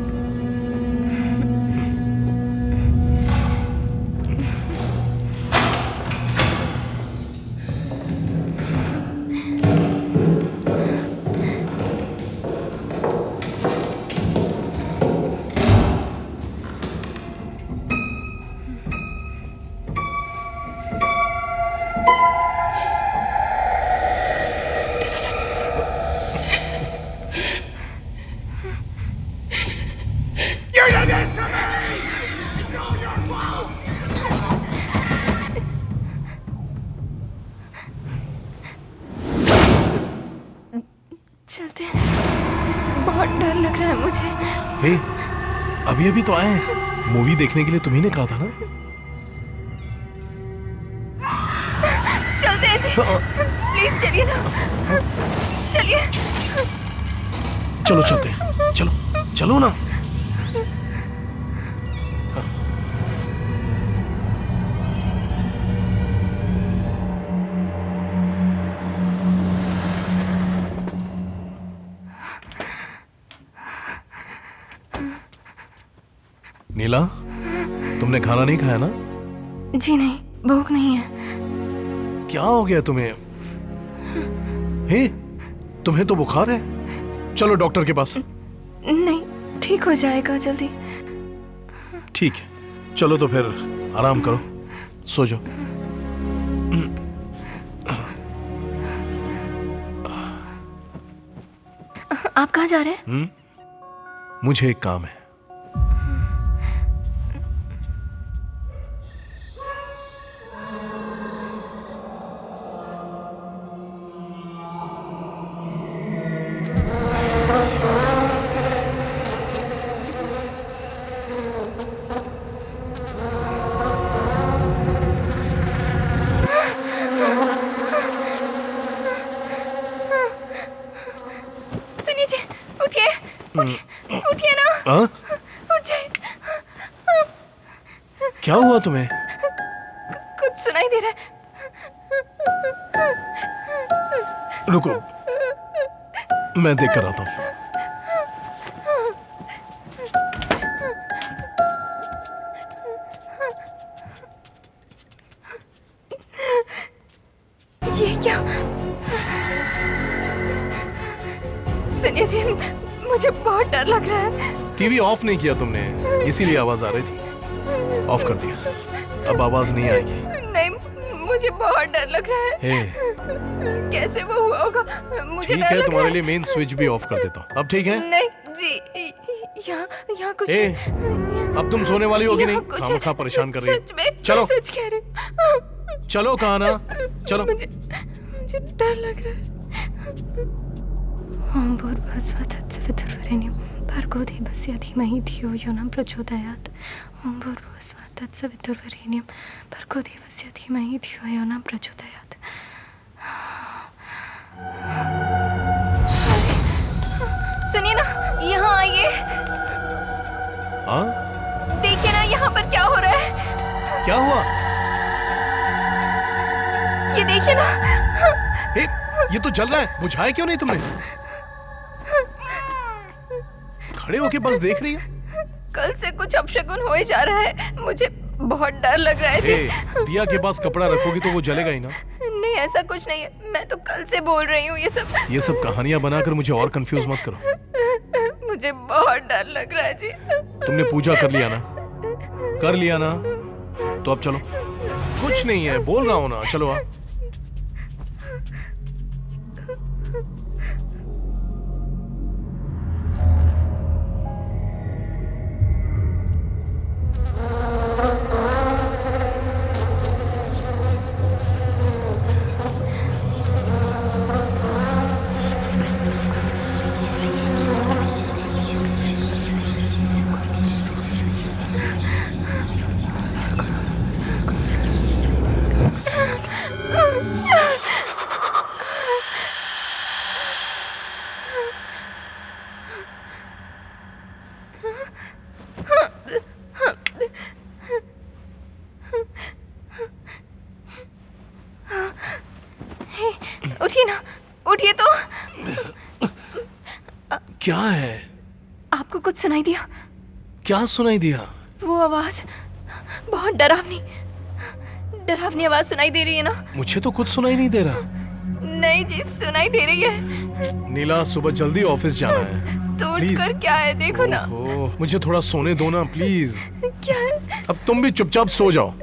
हे, अभी अभी तो आए हैं। मूवी देखने के लिए तुम्ही ने कहा था ना। चलते हैं जी, प्लीज चलिए ना, चलिए। चलो चलते हैं, चलो चलो ना। नीला, तुमने खाना नहीं खाया ना? जी नहीं, भूख नहीं है। क्या हो गया तुम्हें? हे, तुम्हें तो बुखार है। चलो डॉक्टर के पास। नहीं, ठीक हो जाएगा जल्दी। ठीक है, चलो तो फिर आराम करो, सो जाओ। आप कहाँ जा रहे हैं? मुझे एक काम है। सुनिए जी, उठिए, उठिए ना। हाँ? उठ जाइए। क्या हुआ तुम्हें? कुछ सुनाई दे रहा है। रुको, मैं देख कर आता हूँ। ये क्या? सुनिए जी, मुझे बहुत डर लग रहा है। टीवी ऑफ नहीं किया तुमने, इसीलिए आवाज आ रही थी। ऑफ कर दिया, अब आवाज नहीं आएगी। नहीं, मुझे बहुत डर लग रहा है। हे, कैसे वो हुआ होगा? मुझे ठीक डर है, लग तुम्हारे रहा लिए मेन स्विच भी ऑफ कर देता हूँ। अब ठीक है? नहीं जी, यहाँ कुछ ए, अब तुम सोने वाली होगी नहीं? यहाँ कुछ खामखा परेशान कर रही सच में, हो। चलो मैं सच कह रही हूँ। चलो, कहा ना, चलो। मुझे डर लग रहा है। ओम भूर्भुवस्सुः तत्सवितुर्वरेण्यं भर्गो देवस्य धीमहि धियो यो न प्रचोदयात्। ओम भूर्भुवस्सुः तत्सवितुर्वरेण्यं भर्गो देवस्य धीमहि धियो यो न प्रचोदयात्। सुनिए ना, यहाँ आइए। हाँ? देखिए ना, यहाँ पर क्या हो रहा है। क्या हुआ? ये देखिए ना। हे, ये तो जल रहा है, बुझाया क्यों नहीं तुमने? खड़े होके बस देख रही है। कल से कुछ अपशगुन हो ही जा रहा है, मुझे बहुत डर लग रहा है जी। दिया के पास कपड़ा रखोगी तो वो जलेगा ही ना। नहीं, ऐसा कुछ नहीं है, मैं तो कल से बोल रही हूँ ये सब कहानियां बनाकर मुझे और कंफ्यूज मत करो। मुझे बहुत डर लग रहा है जी। तुमने पूजा कर लिया ना? कर लिया ना? तो अब चलो। कुछ नहीं है, बोल रहा हूं ना, चलो आ। उठिए ना, उठिए तो। क्या है? आपको कुछ सुनाई दिया? क्या सुनाई दिया? वो आवाज बहुत डरावनी डरावनी आवाज सुनाई दे रही है ना? मुझे तो कुछ सुनाई नहीं दे रहा। नहीं जी, सुनाई दे रही है। नीला, सुबह जल्दी ऑफिस जाना है। तो प्लीज। उठकर क्या है, देखो ना। मुझे थोड़ा सोने दो ना, प्लीज। क्या है? अब तुम भी चुपचाप सो जाओ।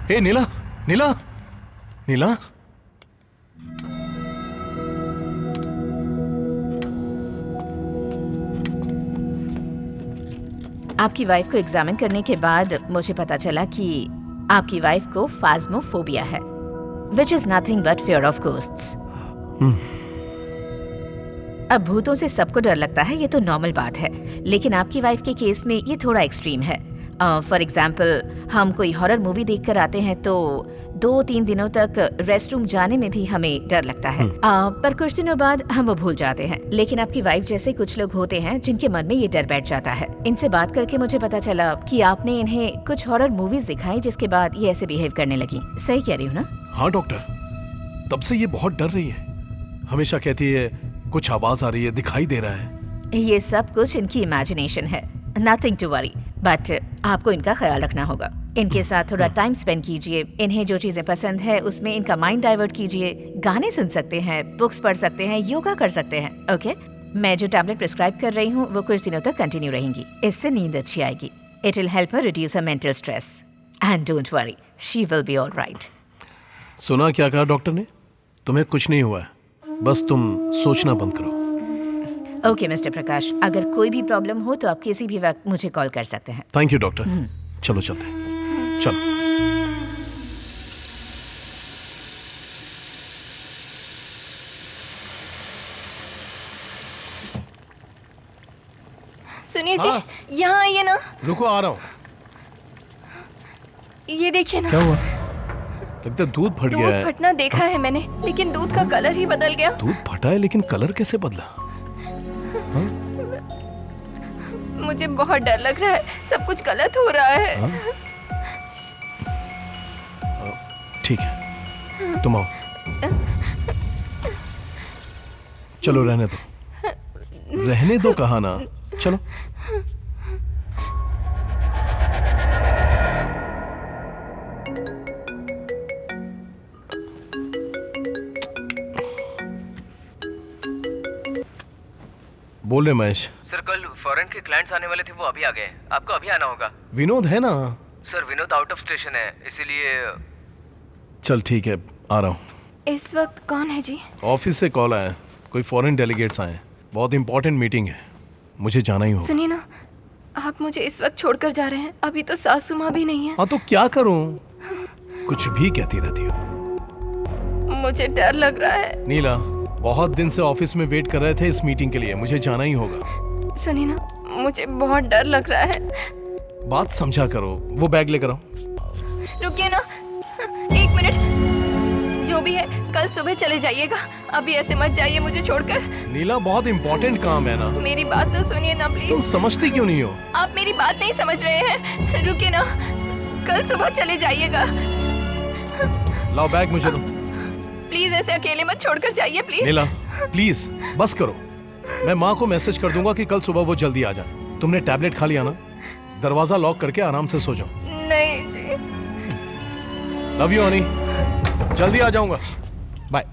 हे नीला, नीला, नीला। आपकी वाइफ को एग्जामिन करने के बाद मुझे पता चला कि आपकी वाइफ को फास्मोफोबिया है, which is nothing but fear of ghosts. अब भूतों से सबको डर लगता है, ये तो नॉर्मल बात है, लेकिन आपकी वाइफ के केस में ये थोड़ा एक्सट्रीम है। फॉर एग्जाम्पल, हम कोई हॉरर मूवी देख कर आते हैं तो 2-3 दिनों तक रेस्ट रूम जाने में भी हमें डर लगता है, पर कुछ दिनों बाद हम वो भूल जाते हैं। लेकिन आपकी वाइफ जैसे कुछ लोग होते हैं जिनके मन में ये डर बैठ जाता है। इनसे बात करके मुझे पता चला कि आपने इन्हें कुछ हॉरर मूवीज दिखाई जिसके बाद ये ऐसे बिहेव करने लगी। सही कह रही हूँ ना? हाँ डॉक्टर, तब से ये बहुत डर रही है। हमेशा कहती है कुछ आवाज आ रही है, दिखाई दे रहा है। ये सब कुछ इनकी इमेजिनेशन है, नथिंग टू वरी, बट आपको इनका ख्याल रखना होगा। इनके साथ थोड़ा टाइम स्पेंड कीजिए, इन्हें जो चीजें पसंद है उसमें इनका माइंड डाइवर्ट कीजिए। गाने सुन सकते हैं, बुक्स पढ़ सकते हैं, योगा कर सकते हैं। ओके, मैं जो टैबलेट प्रिस्क्राइब कर रही हूँ वो कुछ दिनों तक कंटिन्यू रहेंगी। इससे नींद अच्छी आएगी। It will help her reduce her mental stress and don't worry, she will be alright. सुना क्या कहा डॉक्टर ने? तुम्हें कुछ नहीं हुआ है, बस तुम सोचना बंद करो। ओके मिस्टर प्रकाश, अगर कोई भी प्रॉब्लम हो तो आप किसी भी वक्त मुझे कॉल कर सकते हैं। Thank you doctor. चलो चलते हैं, चलो। सुनिए हाँ। जी, यहाँ आइए ना। रुको, आ रहा हूँ। ये देखिए ना। क्या हुआ? लगता है दूध फट गया दूध है। फटना देखा है मैंने, लेकिन दूध का कलर ही बदल गया। दूध फटा है लेकिन कलर कैसे बदला? मुझे बहुत डर लग रहा है, सब कुछ गलत हो रहा है। ठीक है, तुम आओ। चलो रहने दो, रहने दो कहा ना, चलो। बोल रहे महेश। सर कल फॉरेन के क्लाइंट्स आने वाले थे, वो अभी आ गए। आपको अभी आना होगा। विनोद है ना? Sir Vinod out of station है, इसीलिए। चल ठीक है, आ रहा हूँ। इस वक्त कौन है जी? ऑफिस से कॉल आया, कोई फॉरेन डेलीगेट्स आए, बहुत इंपॉर्टेंट मीटिंग है, मुझे जाना ही होगा। सुनिए ना, आप मुझे इस वक्त छोड़कर जा रहे हैं, अभी तो सासू माँ भी नहीं है। हाँ तो क्या करूँ, कुछ भी कहती रहती हो। मुझे डर लग रहा है। नीला, बहुत दिन से ऑफिस में वेट कर रहे थे इस मीटिंग के लिए, मुझे जाना ही होगा। सुनिए ना, मुझे बहुत डर लग रहा है। बात समझा करो, वो बैग लेकर आओ। रुकिए ना, 1 मिनट। जो भी है कल सुबह चले जाइएगा, अभी ऐसे मत जाइए मुझे छोड़कर। नीला, बहुत इंपॉर्टेंट काम है ना। मेरी बात तो सुनिए ना प्लीज। तुम समझती क्यों नहीं हो? आप मेरी बात नहीं समझ रहे हैं। रुकिए ना, कल सुबह चले जाइएगा। लाओ बैग मुझे दो। प्लीज ऐसे अकेले मत छोड़कर जाइए प्लीज। नीला प्लीज बस करो, मैं माँ को मैसेज कर दूंगा कि कल सुबह वो जल्दी आ जाए। तुमने टैबलेट खा लिया ना? दरवाजा लॉक करके आराम से सो जाओ। नहीं जी। लव यू हनी, जल्दी आ जाऊंगा, बाय।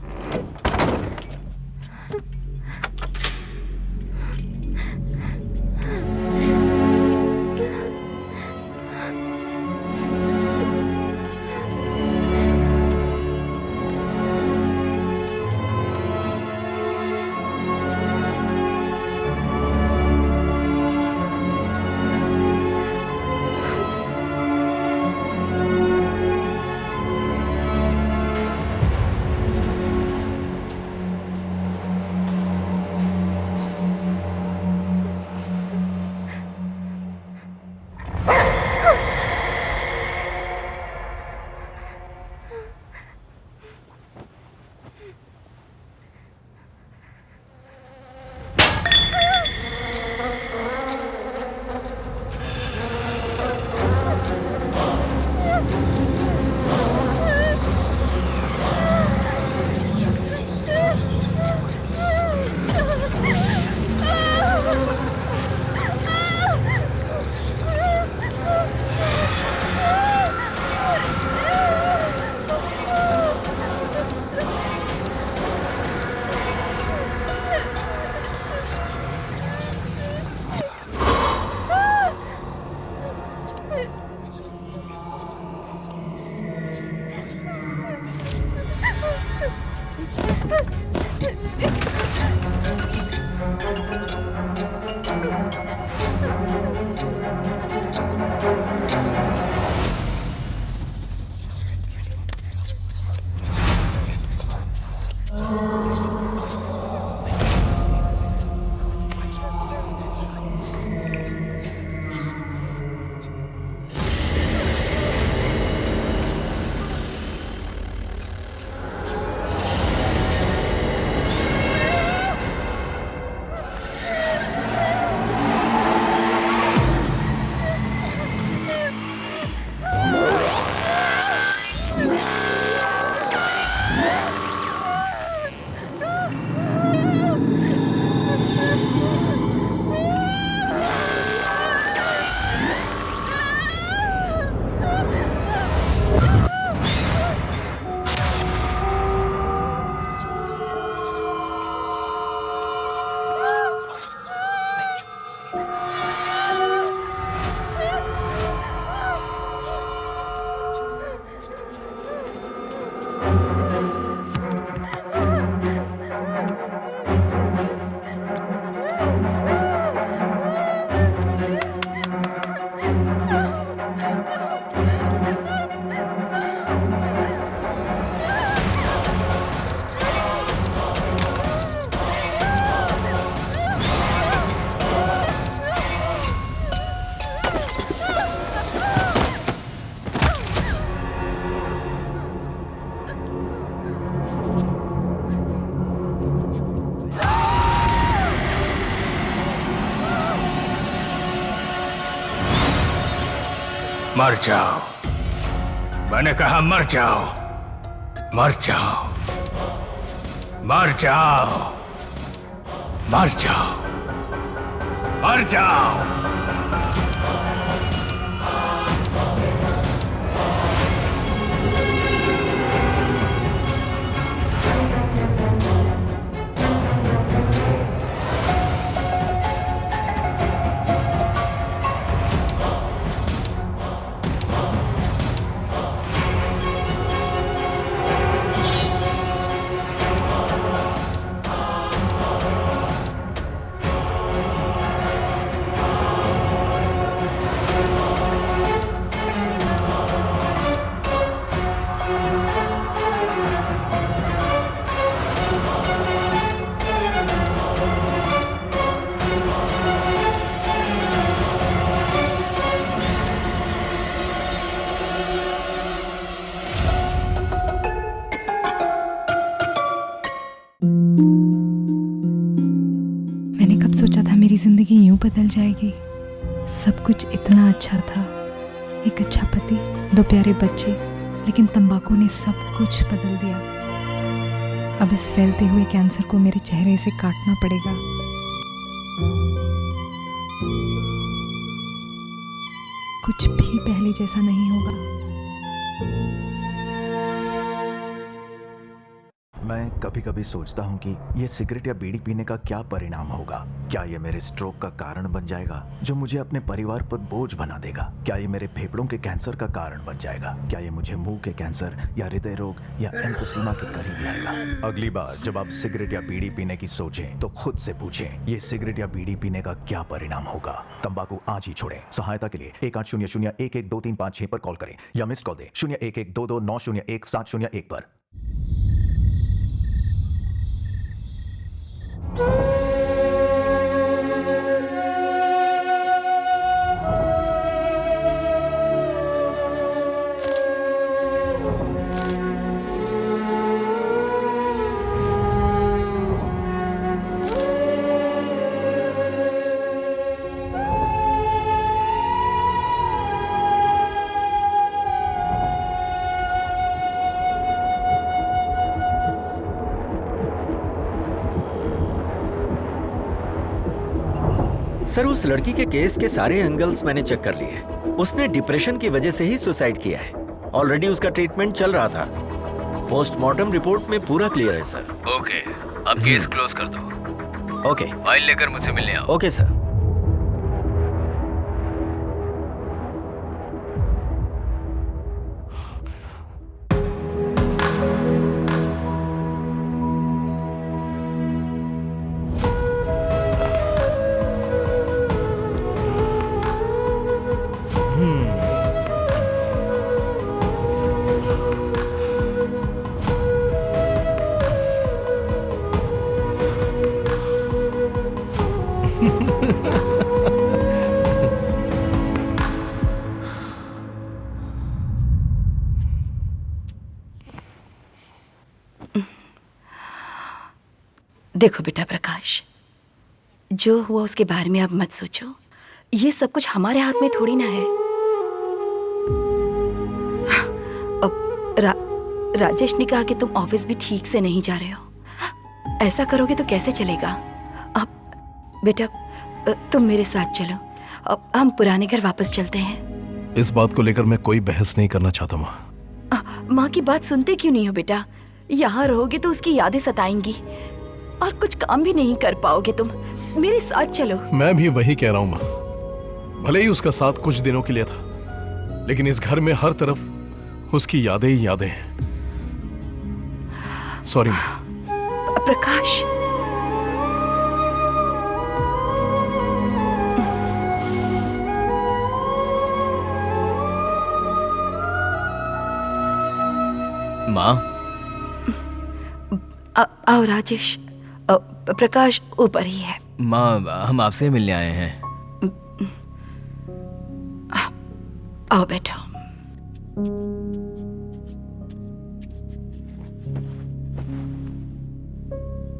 मर जाओ, मैंने कहा मर जाओ, मर जाओ, मर जाओ, मर जाओ, मर जाओ। मैंने कब सोचा था मेरी जिंदगी यूं बदल जाएगी। सब कुछ इतना अच्छा था, एक अच्छा पति, 2 प्यारे बच्चे, लेकिन तंबाकू ने सब कुछ बदल दिया। अब इस फैलते हुए कैंसर को मेरे चेहरे से काटना पड़ेगा। कुछ भी पहले जैसा नहीं होगा। मैं कभी कभी सोचता हूँ कि ये सिगरेट या बीड़ी पीने का क्या परिणाम होगा। क्या ये मेरे स्ट्रोक का कारण बन जाएगा, जो मुझे अपने परिवार पर बोझ बना देगा? क्या ये मेरे फेफड़ों के कैंसर का कारण बन जाएगा? क्या ये मुझे मुंह के कैंसर या हृदय रोग या एम्फीसीमा के करीब लाएगा? अगली बार जब आप सिगरेट या बीड़ी पीने की सोचें तो खुद से पूछें, ये सिगरेट या बीड़ी पीने का क्या परिणाम होगा? तंबाकू आज ही छोड़ें। सहायता के लिए 1800-112356 पर कॉल करें या मिस्ड कॉल दें 01122901-701 पर। सर, उस लड़की के केस के सारे एंगल्स मैंने चेक कर लिए। उसने डिप्रेशन की वजह से ही सुसाइड किया है। ऑलरेडी उसका ट्रीटमेंट चल रहा था। पोस्टमार्टम रिपोर्ट में पूरा क्लियर है सर। ओके, अब केस क्लोज कर दो। ओके, फाइल लेकर मुझसे मिलने आओ। Okay sir. देखो बेटा प्रकाश, जो हुआ उसके बारे में अब मत सोचो। ये सब कुछ हमारे हाथ में थोड़ी ना है। अब राजेश ने कहा कि तुम ऑफिस भी ठीक से नहीं जा रहे हो। ऐसा करोगे तो कैसे चलेगा? अब बेटा तुम मेरे साथ चलो। अब हम पुराने घर वापस चलते हैं। इस बात को लेकर मैं कोई बहस नहीं करना चाहता माँ। माँ की बात सुनते क्यों नहीं हो बेटा? यहाँ रहोगे तो उसकी यादें सताएंगी और कुछ काम भी नहीं कर पाओगे तुम। मेरे साथ चलो। मैं भी वही कह रहा हूँ माँ। भले ही उसका साथ कुछ दिनों के लिए था, लेकिन इस घर में हर तरफ उसकी यादें ही यादें हैं। सॉरी माँ। प्रकाश, माँ। आओ राजेश। प्रकाश ऊपर ही है। माँ, हम आपसे मिलने आए हैं। आओ बैठो।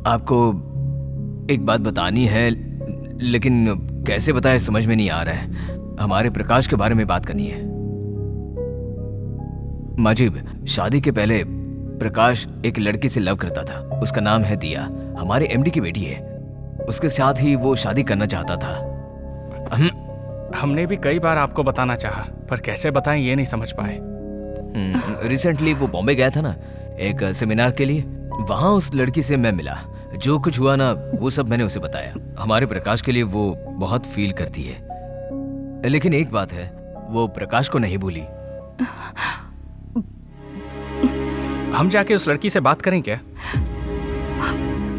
आपको एक बात बतानी है, लेकिन कैसे बताए समझ में नहीं आ रहा है। हमारे प्रकाश के बारे में बात करनी है। माजिब, शादी के पहले प्रकाश एक लड़की से लव करता था। उसका नाम है दिया, हमारे एमडी की बेटी है। उसके साथ ही वो शादी करना चाहता था। हमने भी कई बार आपको बताना चाहा, पर कैसे बताएं ये नहीं समझ पाए। रिसेंटली वो बॉम्बे गया था ना एक सेमिनार के लिए, वहां उस लड़की से मैं मिला। जो कुछ हुआ ना वो सब मैंने उसे बताया। हमारे प्रकाश के लिए वो बहुत फील करती है, लेकिन एक बात है, वो प्रकाश को नहीं भूली। हम जाके उस लड़की से बात करें क्या?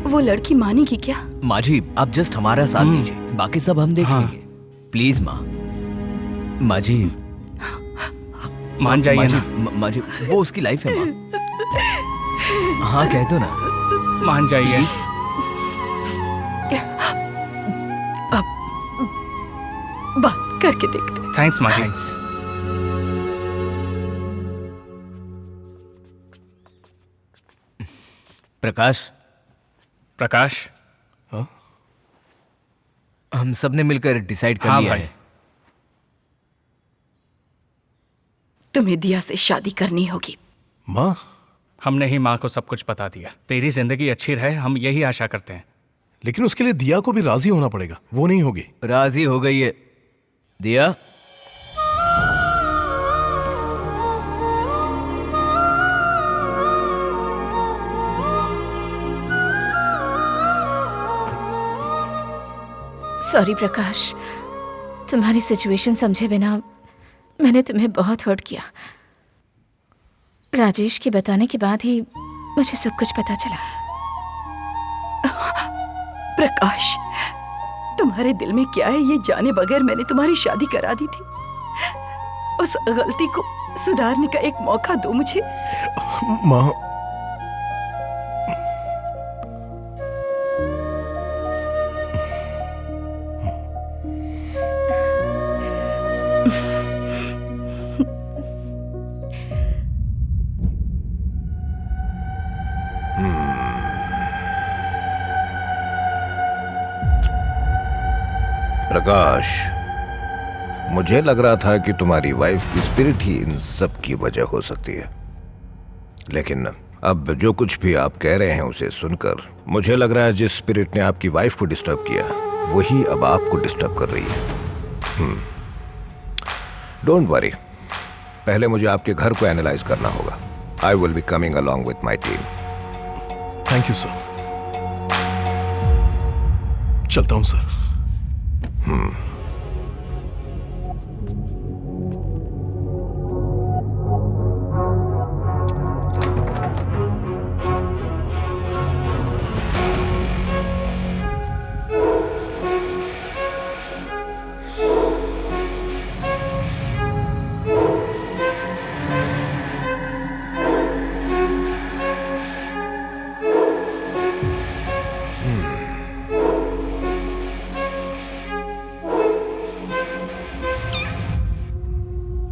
वो लड़की मानेगी क्या? माजी, आप जस्ट हमारा साथ दीजिए, बाकी सब हम देख लेंगे। प्लीज माँ। माजी मान जाइए ना। माजी, वो उसकी लाइफ है माँ। हाँ कह दो ना। मान जाइए। अब बात करके देखते। थैंक्स माजी। प्रकाश। प्रकाश, हम सब ने मिलकर डिसाइड कर लिया है। तुम्हें दिया से शादी करनी होगी। माँ? हमने ही माँ को सब कुछ बता दिया। तेरी जिंदगी अच्छी रहे, हम यही आशा करते हैं। लेकिन उसके लिए दिया को भी राजी होना पड़ेगा। वो नहीं होगी। राजी हो गई है दिया। सॉरी प्रकाश, तुम्हारी सिचुएशन समझे बिना मैंने तुम्हें बहुत हर्ट किया। राजेश के बताने के बाद ही मुझे सब कुछ पता चला। प्रकाश, तुम्हारे दिल में क्या है ये जाने बगैर मैंने तुम्हारी शादी करा दी थी। उस गलती को सुधारने का एक मौका दो मुझे। माँ, प्रकाश, मुझे लग रहा था कि तुम्हारी वाइफ की स्पिरिट ही इन सब की वजह हो सकती है, लेकिन अब जो कुछ भी आप कह रहे हैं उसे सुनकर मुझे लग रहा है जिस स्पिरिट ने आपकी वाइफ को डिस्टर्ब किया वही अब आपको डिस्टर्ब कर रही है। डोंट वरी, पहले मुझे आपके घर को एनालाइज करना होगा। I will be coming along with my team. Thank you sir. चलता हूं सर।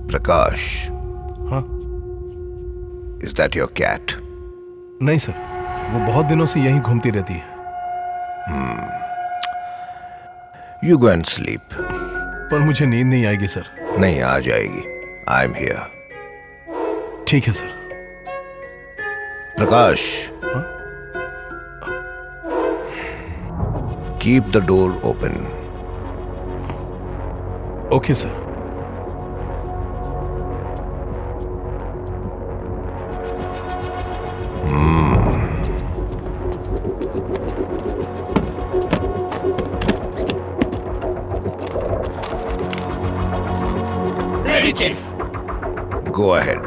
प्रकाश, हाँ? Is that your cat? नहीं सर, वो बहुत दिनों से यहीं घूमती रहती है। You go and sleep. पर मुझे नींद नहीं आएगी सर। नहीं, आ जाएगी। I'm here. ठीक है सर। प्रकाश, हाँ? Keep the door open. Okay sir. Go ahead.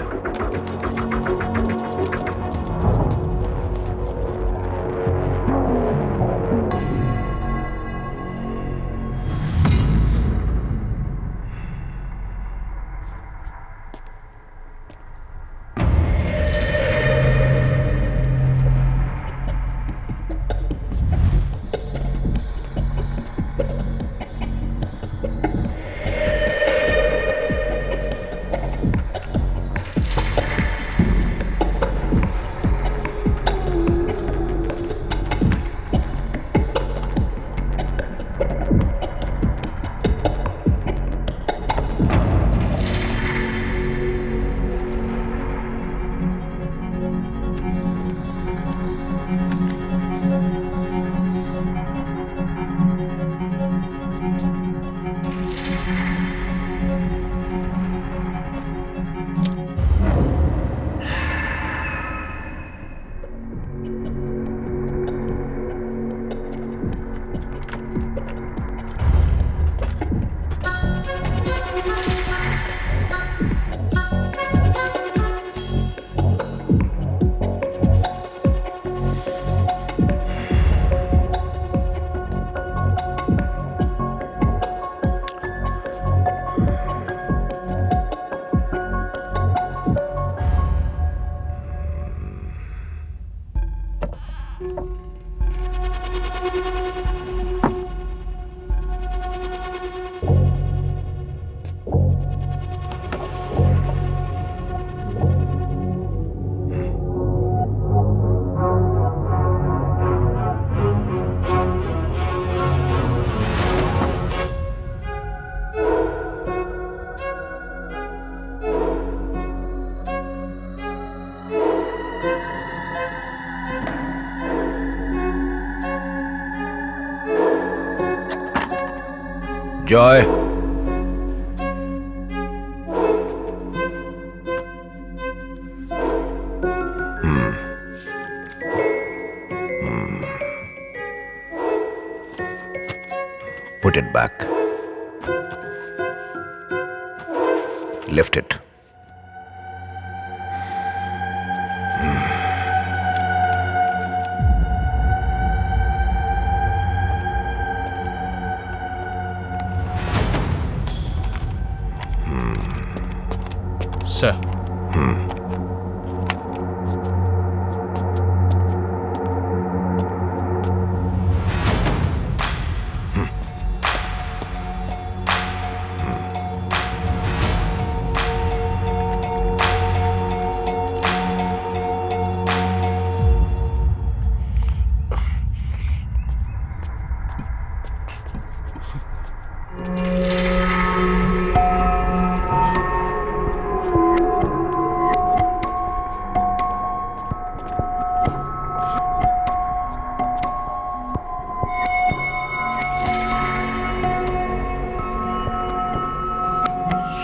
Joy, Put it back. Lift it. Sir.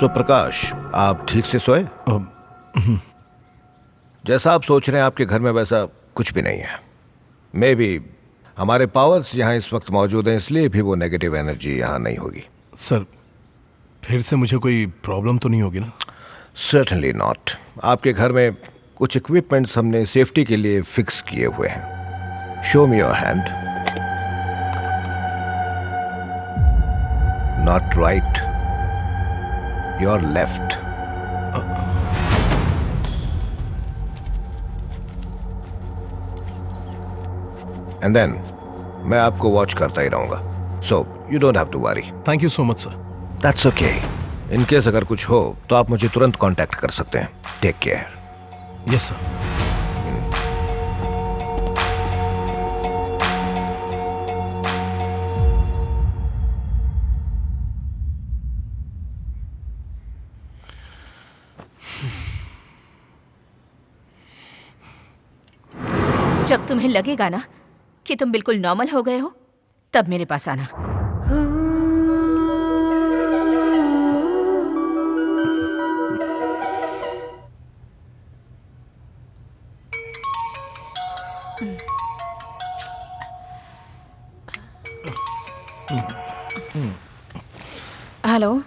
सो प्रकाश, आप ठीक से सोए? जैसा आप सोच रहे हैं आपके घर में वैसा कुछ भी नहीं है। मे बी हमारे पावर्स यहाँ इस वक्त मौजूद हैं, इसलिए भी वो नेगेटिव एनर्जी यहाँ नहीं होगी। सर, फिर से मुझे कोई प्रॉब्लम तो नहीं होगी ना? Certainly not. आपके घर में कुछ इक्विपमेंट्स हमने सेफ्टी के लिए फिक्स किए हुए हैं। Show me your hand. Not right, your left. And then मैं आपको वॉच करता ही रहूंगा, so you don't have to worry. Thank you so much sir. That's okay. In case अगर कुछ हो तो आप मुझे तुरंत कांटेक्ट कर सकते हैं। Take care. Yes sir. जब तुम्हें लगेगा ना कि तुम बिल्कुल नॉर्मल हो गए हो, तब मेरे पास आना। हेलो।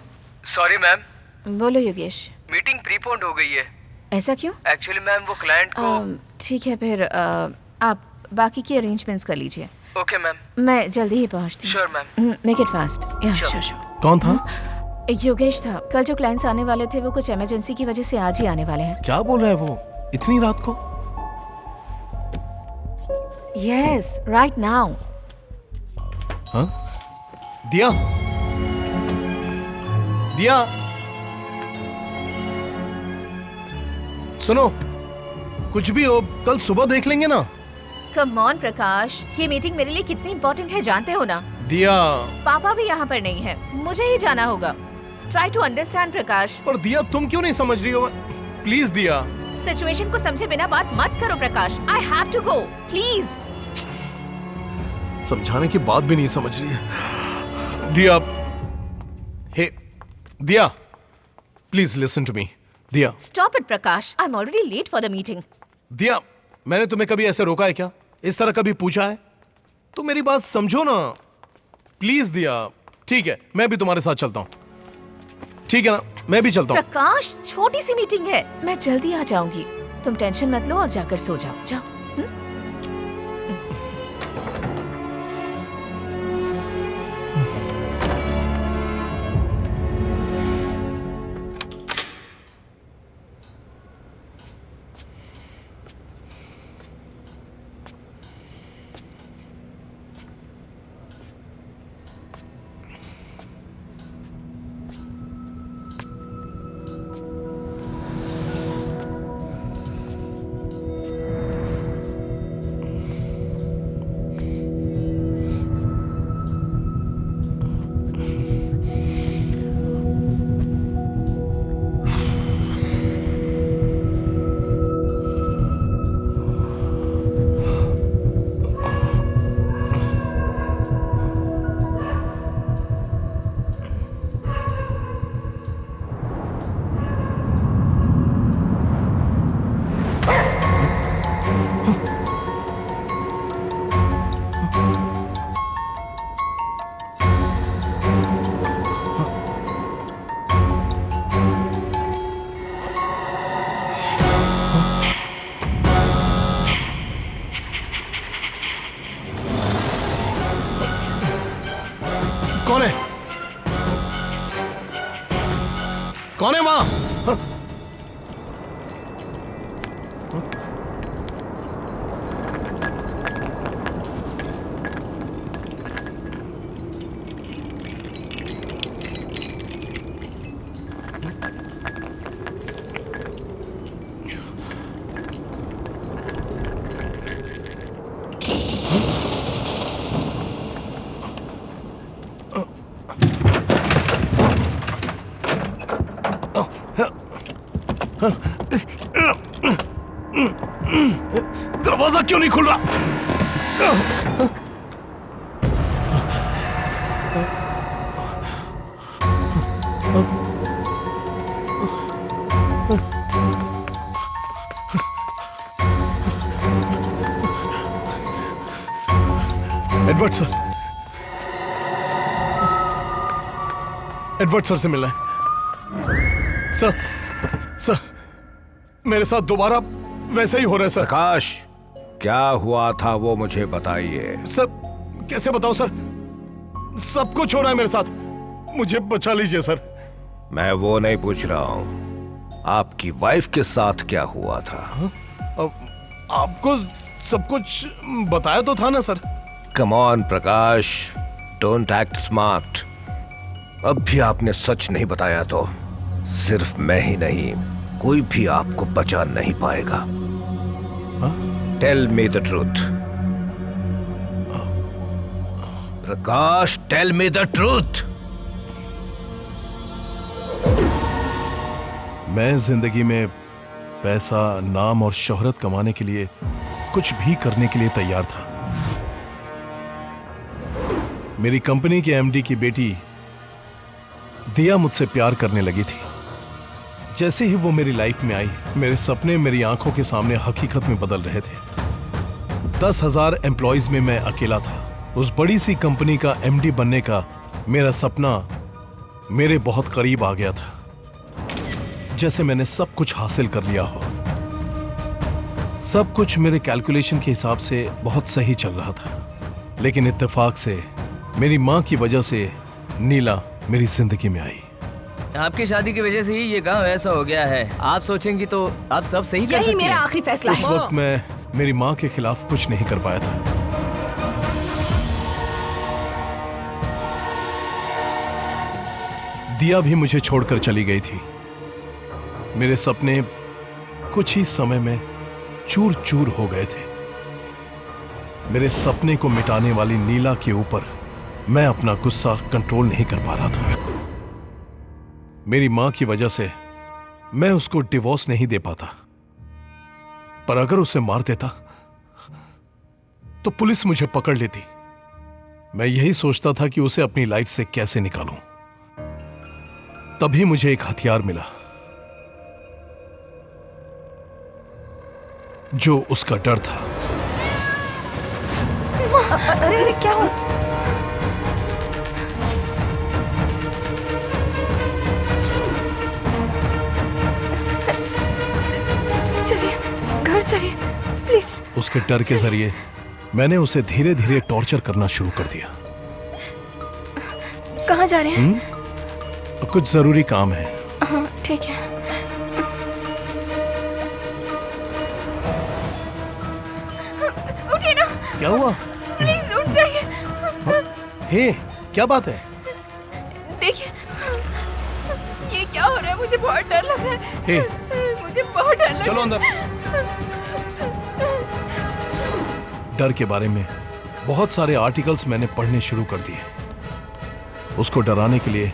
Sorry ma'am. बोलो योगेश। मीटिंग प्रीपोन्ड हो गई है। ऐसा क्यों? एक्चुअली मैम वो क्लाइंट को। ठीक है, फिर आप बाकी की अरेंजमेंट्स कर लीजिए। Okay ma'am. मैं जल्दी ही पहुंचती हूँ। Sure ma'am. Make it fast. या श्योर। कौन था? योगेश था। कल जो क्लाइंट्स आने वाले थे वो कुछ इमरजेंसी की वजह से आज ही आने वाले हैं। क्या बोल रहा है वो इतनी रात को? Yes, right now. हाँ? दिया, दिया, सुनो, कुछ भी हो कल सुबह देख लेंगे ना। कम ऑन प्रकाश, ये मीटिंग मेरे लिए कितनी इंपॉर्टेंट है जानते हो ना? दिया, पापा भी यहाँ पर नहीं है, मुझे ही जाना होगा। ट्राई टू अंडरस्टैंड प्रकाश। और दिया तुम क्यों नहीं समझ रही हो? प्लीज दिया। सिचुएशन को समझे बिना बात मत करो Prakash. I have to go, please. समझाने की बात भी नहीं समझ रही है। दिया, हे दिया, please listen to me. Diya, stop it Prakash, I am already late for the meeting. Diya, मैंने तुम्हें कभी ऐसे रोका है क्या? इस तरह कभी पूछा है? तो मेरी बात समझो ना प्लीज। दिया, ठीक है, मैं भी तुम्हारे साथ चलता हूँ। ठीक है ना, मैं भी चलता हूँ। प्रकाश, छोटी सी मीटिंग है, मैं जल्दी आ जाऊंगी। तुम टेंशन मत लो और जाकर सो जाओ। जाओ। कौन है? कौन है वहां? दरवाजा क्यों नहीं खुल रहा? एडवर्ड सर, एडवर्ड सर से मिलना है। सर मेरे साथ दोबारा वैसे ही हो रहा है सर। प्रकाश, क्या हुआ था वो मुझे बताइए। सर कैसे बताऊं सर, सब कुछ हो रहा है मेरे साथ, मुझे बचा लीजिए सर। मैं वो नहीं पूछ रहा हूं, आपकी वाइफ के साथ क्या हुआ था? आपको सब कुछ बताया तो था ना sir. Come on Prakash, don't act smart. अब भी आपने सच नहीं बताया तो सिर्फ मैं ही नहीं, कोई भी आपको बचा नहीं पाएगा। Tell me the truth Prakash, tell me the truth. मैं जिंदगी में पैसा, नाम और शोहरत कमाने के लिए कुछ भी करने के लिए तैयार था। मेरी कंपनी के एमडी की बेटी दिया मुझसे प्यार करने लगी थी। जैसे ही वो मेरी लाइफ में आई, मेरे सपने मेरी आंखों के सामने हकीकत में बदल रहे थे। 10,000 एम्प्लॉइज में मैं अकेला था। उस बड़ी सी कंपनी का एमडी बनने का मेरा सपना मेरे बहुत करीब आ गया था, जैसे मैंने सब कुछ हासिल कर लिया हो। सब कुछ मेरे कैलकुलेशन के हिसाब से बहुत सही चल रहा था, लेकिन इत्तेफाक से मेरी माँ की वजह से नीला मेरी जिंदगी में आई। आपकी शादी की वजह से ही ये गांव ऐसा हो गया है। आप सोचेंगी तो आप सब सही कर सकती हैं। यही मेरा आखिरी फैसला उस वक्त मैं मेरी माँ के खिलाफ कुछ नहीं कर पाया था। दिया भी मुझे छोड़कर चली गई थी। मेरे सपने कुछ ही समय में चूर चूर हो गए थे। मेरे सपने को मिटाने वाली नीला के ऊपर मैं अपना गुस्सा कंट्रोल नहीं कर पा रहा था। मेरी मां की वजह से मैं उसको डिवोर्स नहीं दे पाता, पर अगर उसे मार देता तो पुलिस मुझे पकड़ लेती। मैं यही सोचता था कि उसे अपनी लाइफ से कैसे निकालूं। तभी मुझे एक हथियार मिला जो उसका डर था। अरे क्या हुआ? घर चलिए प्लीज। उसके डर के जरिए मैंने उसे धीरे धीरे टॉर्चर करना शुरू कर दिया। कहाँ जा रहे हैं? कुछ जरूरी काम है। हाँ ठीक है। उठिए ना। क्या हुआ? प्लीज उठ जाइए। हे, क्या बात है? देखिए ये क्या हो रहा है, मुझे बहुत डर लग रहा है। हे, मुझे बहुत डर लग रहा है। चलो अंदर। डर के बारे में बहुत सारे आर्टिकल्स मैंने पढ़ने शुरू कर दिए। उसको डराने के लिए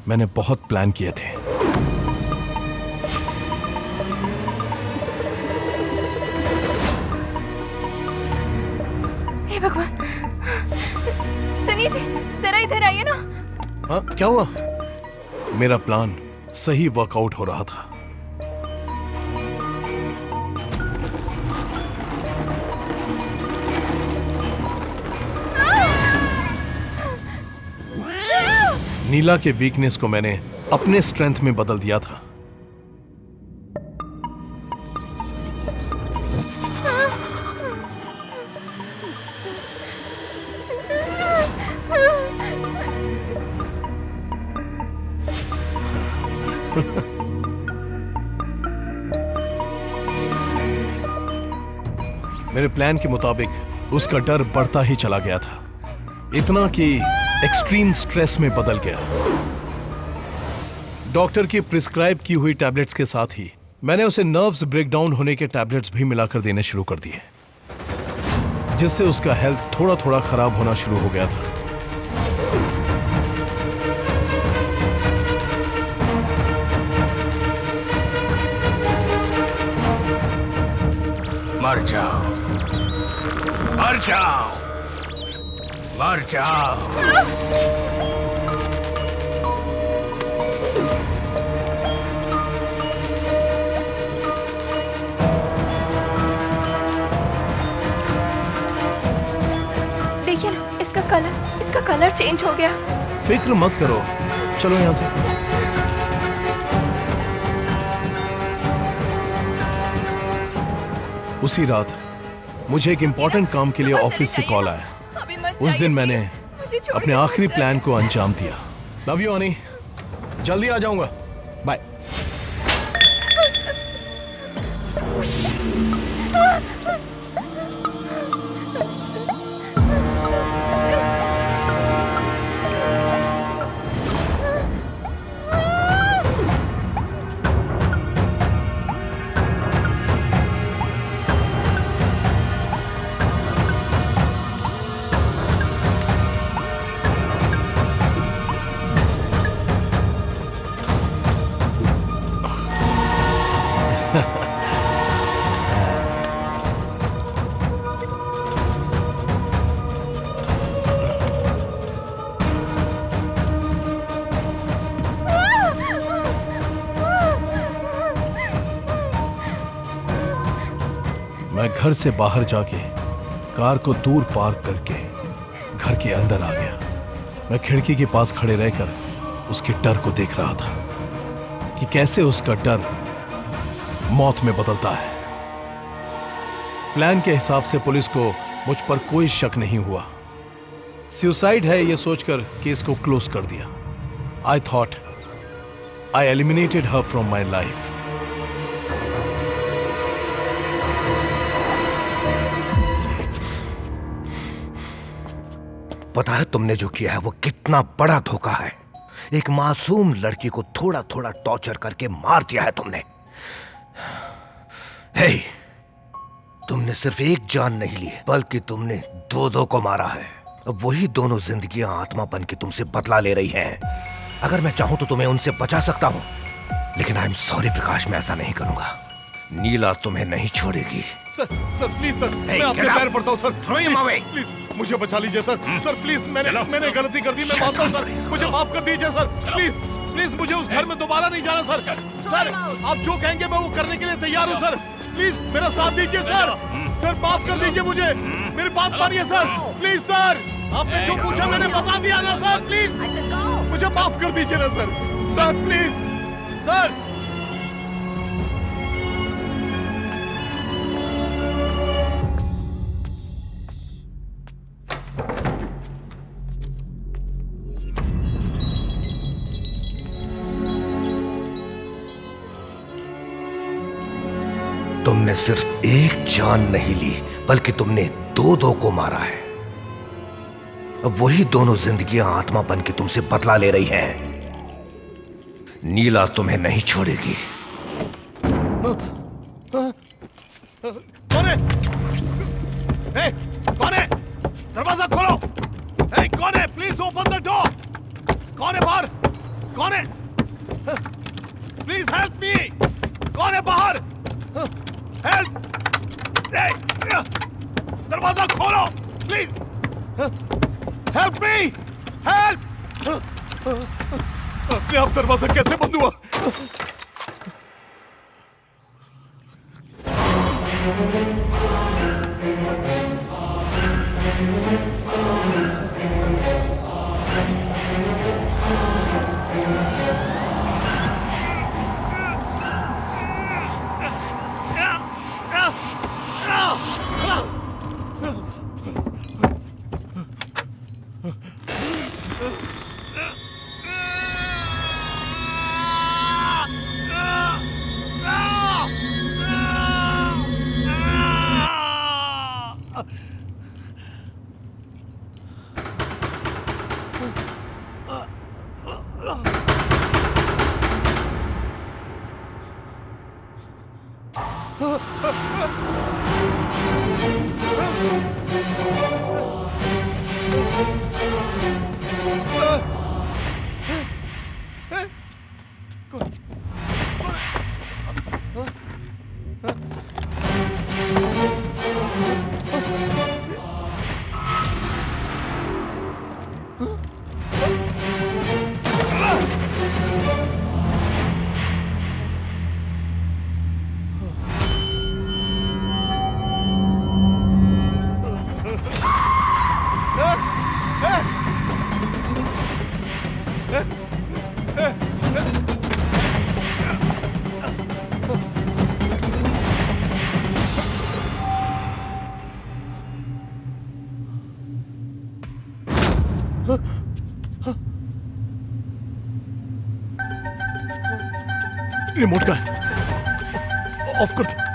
मैंने बहुत प्लान किए थे। हे भगवान, सुनिए जी, जरा इधर आइए ना। हाँ, क्या हुआ? मेरा प्लान सही वर्कआउट हो रहा था। नीला के वीकनेस को मैंने अपने स्ट्रेंथ में बदल दिया था। मेरे प्लान के मुताबिक उसका डर बढ़ता ही चला गया था, इतना कि एक्सट्रीम स्ट्रेस में बदल गया। डॉक्टर की प्रिस्क्राइब की हुई टैबलेट्स के साथ ही मैंने उसे नर्व्स ब्रेकडाउन होने के टैबलेट्स भी मिलाकर देने शुरू कर दिए, जिससे उसका हेल्थ थोड़ा थोड़ा खराब होना शुरू हो गया था। मर जाओ, मर जाओ, मर जाओ। देखिए ना, इसका कलर चेंज हो गया। फिक्र मत करो, चलो यहां से। उसी रात मुझे एक इंपॉर्टेंट काम के लिए ऑफिस से कॉल आया। उस दिन मैंने अपने आखिरी प्लान को अंजाम दिया। लव यू अनी, जल्दी आ जाऊंगा, बाय। मैं घर से बाहर जाके कार को दूर पार्क करके घर के अंदर आ गया। मैं खिड़की के पास खड़े रहकर उसके डर को देख रहा था कि कैसे उसका डर मौत में बदलता है। प्लान के हिसाब से पुलिस को मुझ पर कोई शक नहीं हुआ। सुसाइड है यह सोचकर केस को क्लोज कर दिया। I thought I eliminated her from my life. पता है तुमने जो किया है वो कितना बड़ा धोखा है। एक मासूम लड़की को थोड़ा थोड़ा टॉर्चर करके मार दिया है तुमने। हे, तुमने सिर्फ एक जान नहीं ली बल्कि तुमने दो को मारा है। अब वही दोनों जिंदगियां आत्मा बन के तुमसे बदला ले रही हैं। अगर मैं चाहूं तो तुम्हें उनसे बचा सकता हूं, लेकिन आई एम सॉरी प्रकाश, मैं ऐसा नहीं करूंगा। नीला तुम्हें नहीं छोड़ेगी। सर प्लीज सर, मैं आपके पैर पड़ता हूँ सर, प्लीज मुझे बचा लीजिए सर। सर प्लीज, मैंने गलती कर दी, मैं मानता हूँ सर, मुझे माफ कर दीजिए सर। प्लीज मुझे उस घर में दोबारा नहीं जाना सर। सर आप जो कहेंगे मैं वो करने के लिए तैयार हूँ सर। प्लीज मेरा साथ दीजिए सर। सर माफ कर दीजिए मुझे, मेरी बात मानिए सर। प्लीज सर, आपने जो पूछा मैंने बता दिया ना सर। प्लीज मुझे माफ कर दीजिए ना सर। Sir please sir. तुमने सिर्फ एक जान नहीं ली बल्कि तुमने दो को मारा है। अब वही दोनों जिंदगियां आत्मा बन के तुमसे बदला ले रही हैं। नीला तुम्हें नहीं छोड़ेगी। कौन है? कौन है? दरवाजा खोलो। कौन है? Please open the door. कौन है बाहर? कौन है? Please help me. कौन है बाहर? हेल्प! दरवाजा खोलो प्लीज। Help me, help! अपने आप दरवाजा कैसे बंद हुआ? रिमोट का है, ऑफ कर दो।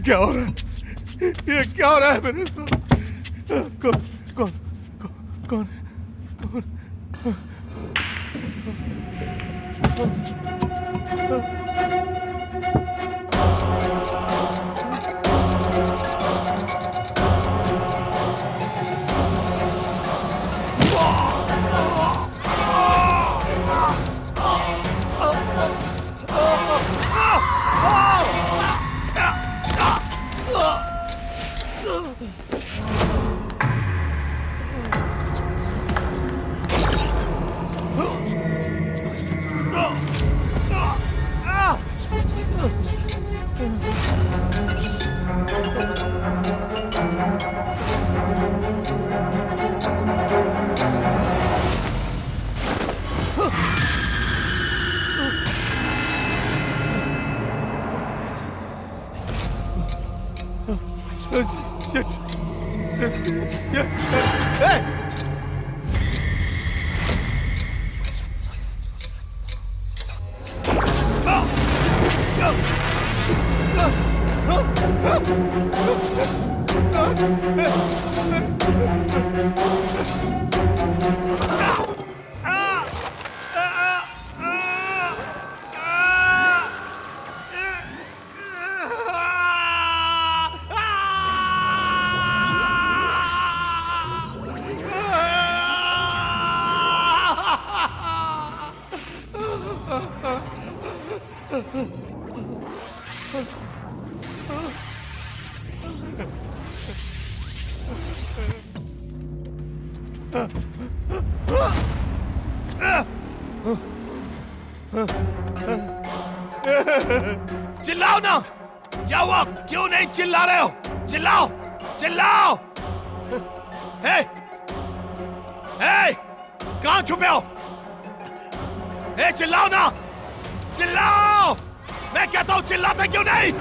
क्या हो रहा है? ये क्या हो रहा है मेरे साथ? कौन कौन कौन कौन चिल्लाओ ना! क्या हुआ? क्यों नहीं चिल्ला रहे हो? चिल्लाओ! चिल्लाओ! हे! हे! कहाँ छुपे हो? हे, चिल्लाओ ना! चिल्लाओ! मैं कहता हूँ चिल्लाते क्यों नहीं?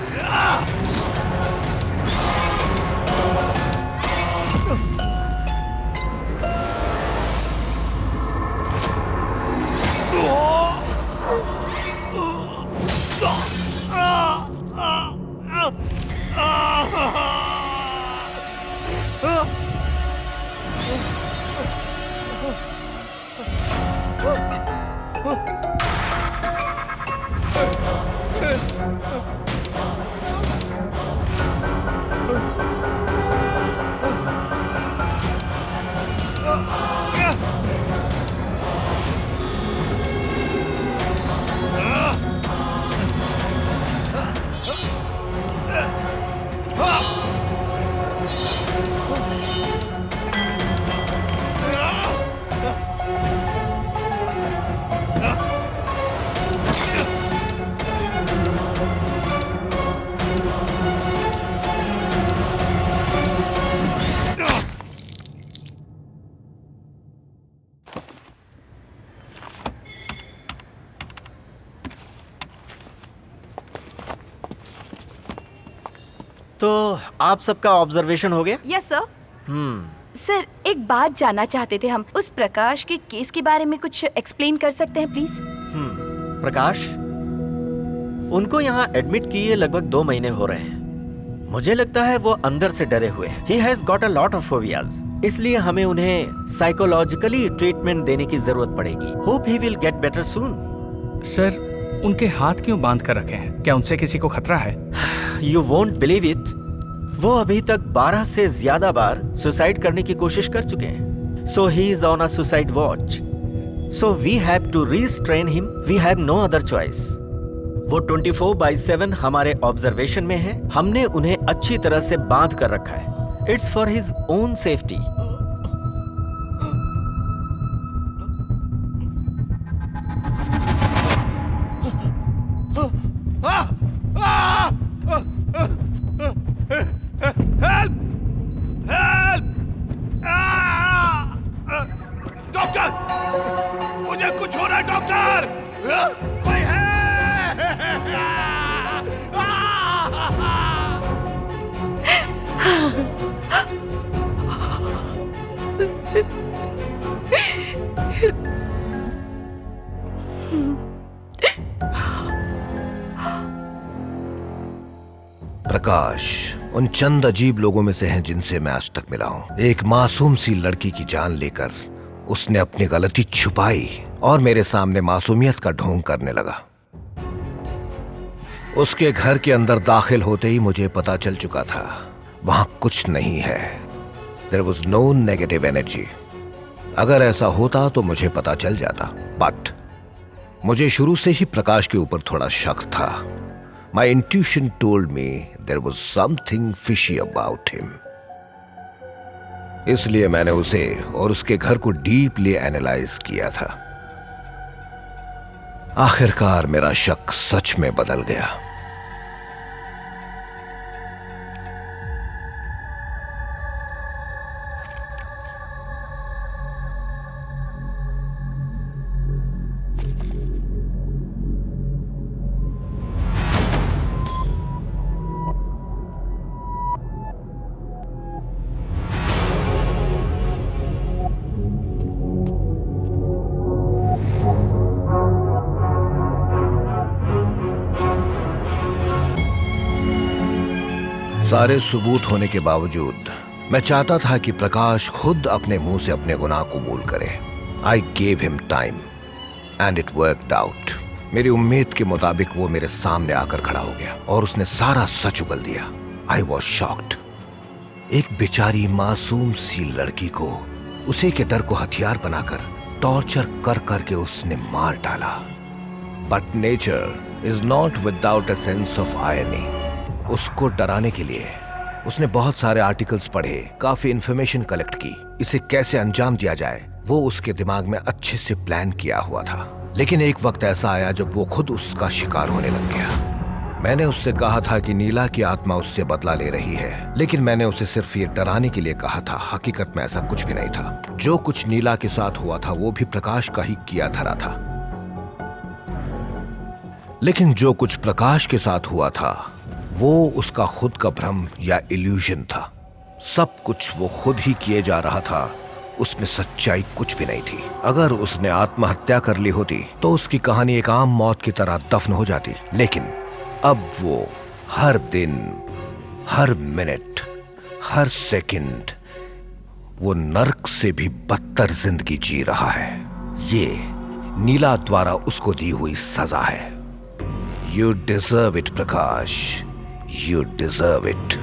तो आप सबका ऑब्जर्वेशन हो गया? Yes sir. सर, एक बात जानना चाहते थे हम। उस प्रकाश के केस के बारे में कुछ एक्सप्लेन कर सकते हैं प्लीज? प्रकाश, उनको यहाँ एडमिट किए लगभग 2 महीने हो रहे हैं। मुझे लगता है वो अंदर से डरे हुए हैं। He has got a lot of phobias. इसलिए हमें उन्हें साइकोलॉजिकली ट्रीटमेंट देने की जरूरत पड़ेगी। Hope he will get better soon. Sir, उनके हाथ क्यों बांध कर रखे हैं? क्या उनसे किसी को खतरा है? You won't believe it. वो अभी तक 12 से ज्यादा बार सुसाइड करने की कोशिश कर चुके हैं। So he is on a suicide watch. So we have to restrain him. We have no other choice. वो 24/7 हमारे ऑब्जर्वेशन में है। हमने उन्हें अच्छी तरह से बांध कर रखा है। It's for his own safety. Doctor, मुझे कुछ हो रहा है डॉक्टर। कोई है? प्रकाश उन चंद अजीब लोगों में से हैं जिनसे मैं आज तक मिला हूं। एक मासूम सी लड़की की जान लेकर उसने अपनी गलती छुपाई और मेरे सामने मासूमियत का ढोंग करने लगा। उसके घर के अंदर दाखिल होते ही मुझे पता चल चुका था वहां कुछ नहीं है। There was no negative energy. अगर ऐसा होता तो मुझे पता चल जाता, बट मुझे शुरू से ही प्रकाश के ऊपर थोड़ा शक था। My intuition told me there was something fishy about him. इसलिए मैंने उसे और उसके घर को डीपली एनालाइज किया था। आखिरकार मेरा शक सच में बदल गया। सारे सबूत होने के बावजूद मैं चाहता था कि प्रकाश खुद अपने मुंह से अपने गुनाह कबूल करे। I gave him time and it worked out. मेरी उम्मीद के मुताबिक वो मेरे सामने आकर खड़ा हो गया और उसने सारा सच उगल दिया। I was shocked. एक बेचारी मासूम सी लड़की को उसी के डर को हथियार बनाकर टॉर्चर कर करके उसने मार डाला। But nature is not without a sense of irony. उसको डराने के लिए उसने बहुत सारे आर्टिकल्स पढ़े, काफी इंफॉर्मेशन कलेक्ट की। इसे कैसे अंजाम दिया जाए वो उसके दिमाग में अच्छे से प्लान किया हुआ था। लेकिन एक वक्त ऐसा आया जब वो खुद उसका शिकार होने लग गया। मैंने उससे कहा था कि नीला की आत्मा उससे बदला ले रही है, लेकिन मैंने उसे सिर्फ ये डराने के लिए कहा था। हकीकत में ऐसा कुछ भी नहीं था। जो कुछ नीला के साथ हुआ था वो भी प्रकाश का ही किया धरा था। लेकिन जो कुछ प्रकाश के साथ हुआ था वो उसका खुद का भ्रम या इल्यूजन था। सब कुछ वो खुद ही किए जा रहा था, उसमें सच्चाई कुछ भी नहीं थी। अगर उसने आत्महत्या कर ली होती तो उसकी कहानी एक आम मौत की तरह दफन हो जाती। लेकिन अब वो हर दिन, हर मिनट, हर सेकंड वो नर्क से भी बदतर जिंदगी जी रहा है। ये नीला द्वारा उसको दी हुई सजा है। You deserve it, Prakash. You deserve it.